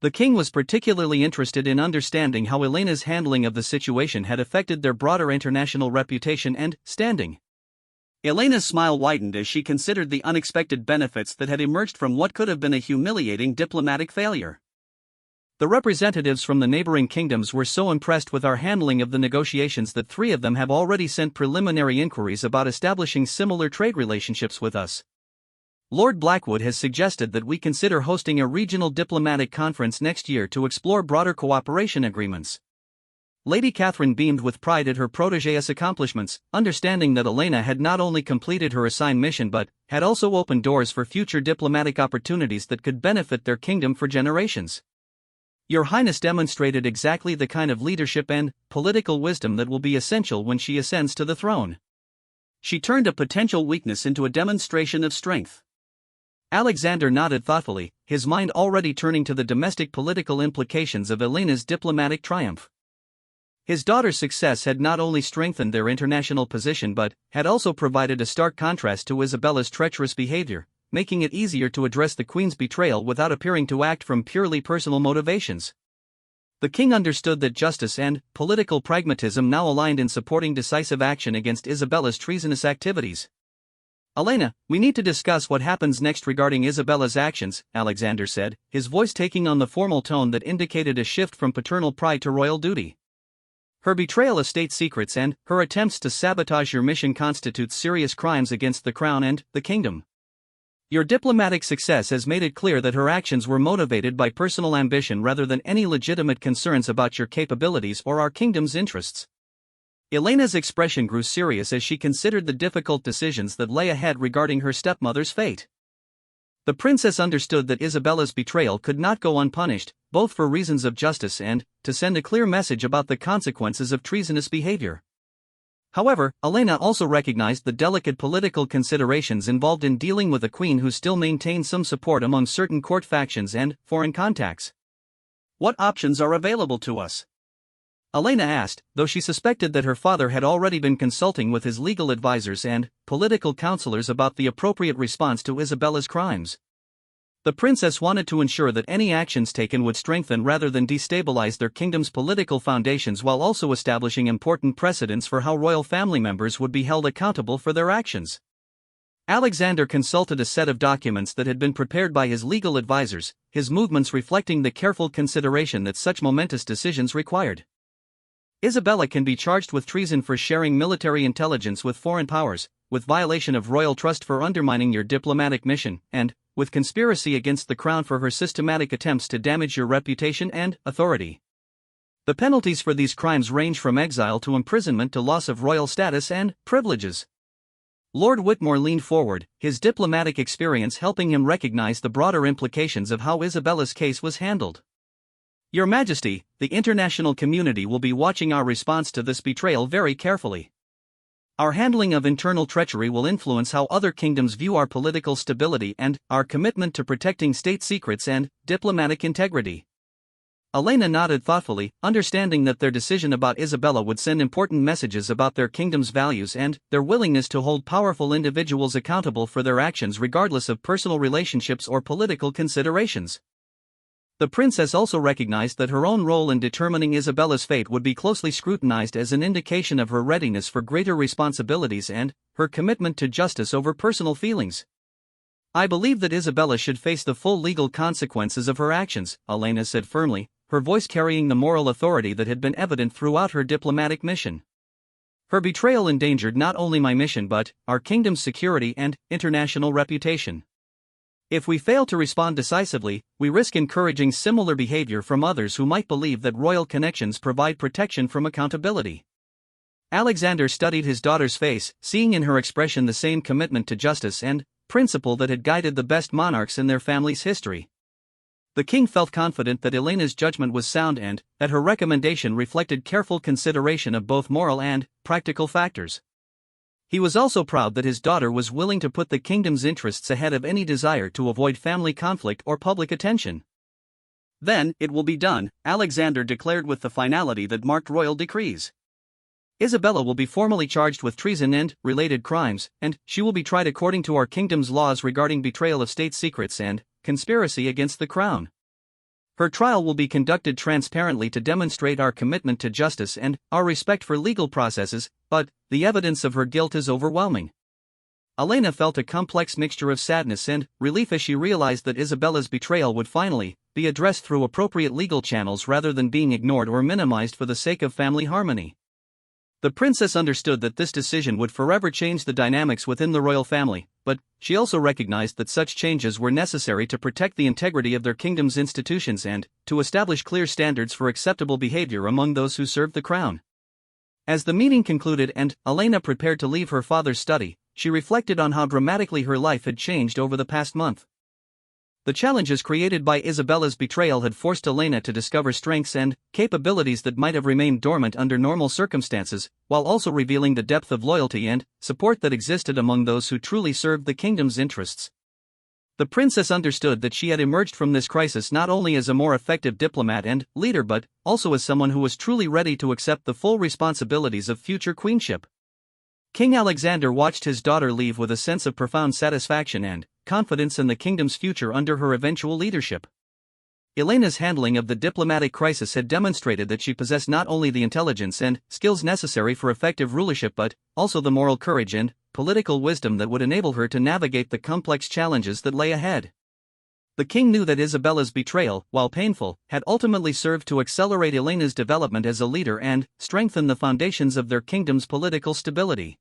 The king was particularly interested in understanding how Elena's handling of the situation had affected their broader international reputation and standing. Elena's smile widened as she considered the unexpected benefits that had emerged from what could have been a humiliating diplomatic failure. The representatives from the neighboring kingdoms were so impressed with our handling of the negotiations that 3 of them have already sent preliminary inquiries about establishing similar trade relationships with us. Lord Blackwood has suggested that we consider hosting a regional diplomatic conference next year to explore broader cooperation agreements. Lady Catherine beamed with pride at her protégé's accomplishments, understanding that Elena had not only completed her assigned mission but had also opened doors for future diplomatic opportunities that could benefit their kingdom for generations. Your Highness demonstrated exactly the kind of leadership and political wisdom that will be essential when she ascends to the throne. She turned a potential weakness into a demonstration of strength. Alexander nodded thoughtfully, his mind already turning to the domestic political implications of Elena's diplomatic triumph. His daughter's success had not only strengthened their international position but had also provided a stark contrast to Isabella's treacherous behavior, making it easier to address the Queen's betrayal without appearing to act from purely personal motivations. The king understood that justice and political pragmatism now aligned in supporting decisive action against Isabella's treasonous activities. Elena, we need to discuss what happens next regarding Isabella's actions, Alexander said, his voice taking on the formal tone that indicated a shift from paternal pride to royal duty. Her betrayal of state secrets and her attempts to sabotage your mission constitute serious crimes against the crown and the kingdom. Your diplomatic success has made it clear that her actions were motivated by personal ambition rather than any legitimate concerns about your capabilities or our kingdom's interests. Elena's expression grew serious as she considered the difficult decisions that lay ahead regarding her stepmother's fate. The princess understood that Isabella's betrayal could not go unpunished, both for reasons of justice and to send a clear message about the consequences of treasonous behavior. However, Elena also recognized the delicate political considerations involved in dealing with a queen who still maintained some support among certain court factions and foreign contacts. What options are available to us? Elena asked, though she suspected that her father had already been consulting with his legal advisors and political counselors about the appropriate response to Isabella's crimes. The princess wanted to ensure that any actions taken would strengthen rather than destabilize their kingdom's political foundations while also establishing important precedents for how royal family members would be held accountable for their actions. Alexander consulted a set of documents that had been prepared by his legal advisors, his movements reflecting the careful consideration that such momentous decisions required. Isabella can be charged with treason for sharing military intelligence with foreign powers, with violation of royal trust for undermining your diplomatic mission, and with conspiracy against the crown for her systematic attempts to damage your reputation and authority. The penalties for these crimes range from exile to imprisonment to loss of royal status and privileges. Lord Whitmore leaned forward, his diplomatic experience helping him recognize the broader implications of how Isabella's case was handled. Your Majesty, the international community will be watching our response to this betrayal very carefully. Our handling of internal treachery will influence how other kingdoms view our political stability and our commitment to protecting state secrets and diplomatic integrity. Elena nodded thoughtfully, understanding that their decision about Isabella would send important messages about their kingdom's values and their willingness to hold powerful individuals accountable for their actions regardless of personal relationships or political considerations. The princess also recognized that her own role in determining Isabella's fate would be closely scrutinized as an indication of her readiness for greater responsibilities and her commitment to justice over personal feelings. I believe that Isabella should face the full legal consequences of her actions, Elena said firmly, her voice carrying the moral authority that had been evident throughout her diplomatic mission. Her betrayal endangered not only my mission but our kingdom's security and international reputation. If we fail to respond decisively, we risk encouraging similar behavior from others who might believe that royal connections provide protection from accountability. Alexander studied his daughter's face, seeing in her expression the same commitment to justice and principle that had guided the best monarchs in their family's history. The king felt confident that Elena's judgment was sound and that her recommendation reflected careful consideration of both moral and practical factors. He was also proud that his daughter was willing to put the kingdom's interests ahead of any desire to avoid family conflict or public attention. Then, it will be done, Alexander declared with the finality that marked royal decrees. Isabella will be formally charged with treason and related crimes, and she will be tried according to our kingdom's laws regarding betrayal of state secrets and conspiracy against the crown. Her trial will be conducted transparently to demonstrate our commitment to justice and our respect for legal processes, but the evidence of her guilt is overwhelming. Elena felt a complex mixture of sadness and relief as she realized that Isabella's betrayal would finally be addressed through appropriate legal channels rather than being ignored or minimized for the sake of family harmony. The princess understood that this decision would forever change the dynamics within the royal family, but she also recognized that such changes were necessary to protect the integrity of their kingdom's institutions and to establish clear standards for acceptable behavior among those who served the crown. As the meeting concluded and Elena prepared to leave her father's study, she reflected on how dramatically her life had changed over the past month. The challenges created by Isabella's betrayal had forced Elena to discover strengths and capabilities that might have remained dormant under normal circumstances, while also revealing the depth of loyalty and support that existed among those who truly served the kingdom's interests. The princess understood that she had emerged from this crisis not only as a more effective diplomat and leader but also as someone who was truly ready to accept the full responsibilities of future queenship. King Alexander watched his daughter leave with a sense of profound satisfaction and confidence in the kingdom's future under her eventual leadership. Elena's handling of the diplomatic crisis had demonstrated that she possessed not only the intelligence and skills necessary for effective rulership but also the moral courage and political wisdom that would enable her to navigate the complex challenges that lay ahead. The king knew that Isabella's betrayal, while painful, had ultimately served to accelerate Elena's development as a leader and strengthen the foundations of their kingdom's political stability.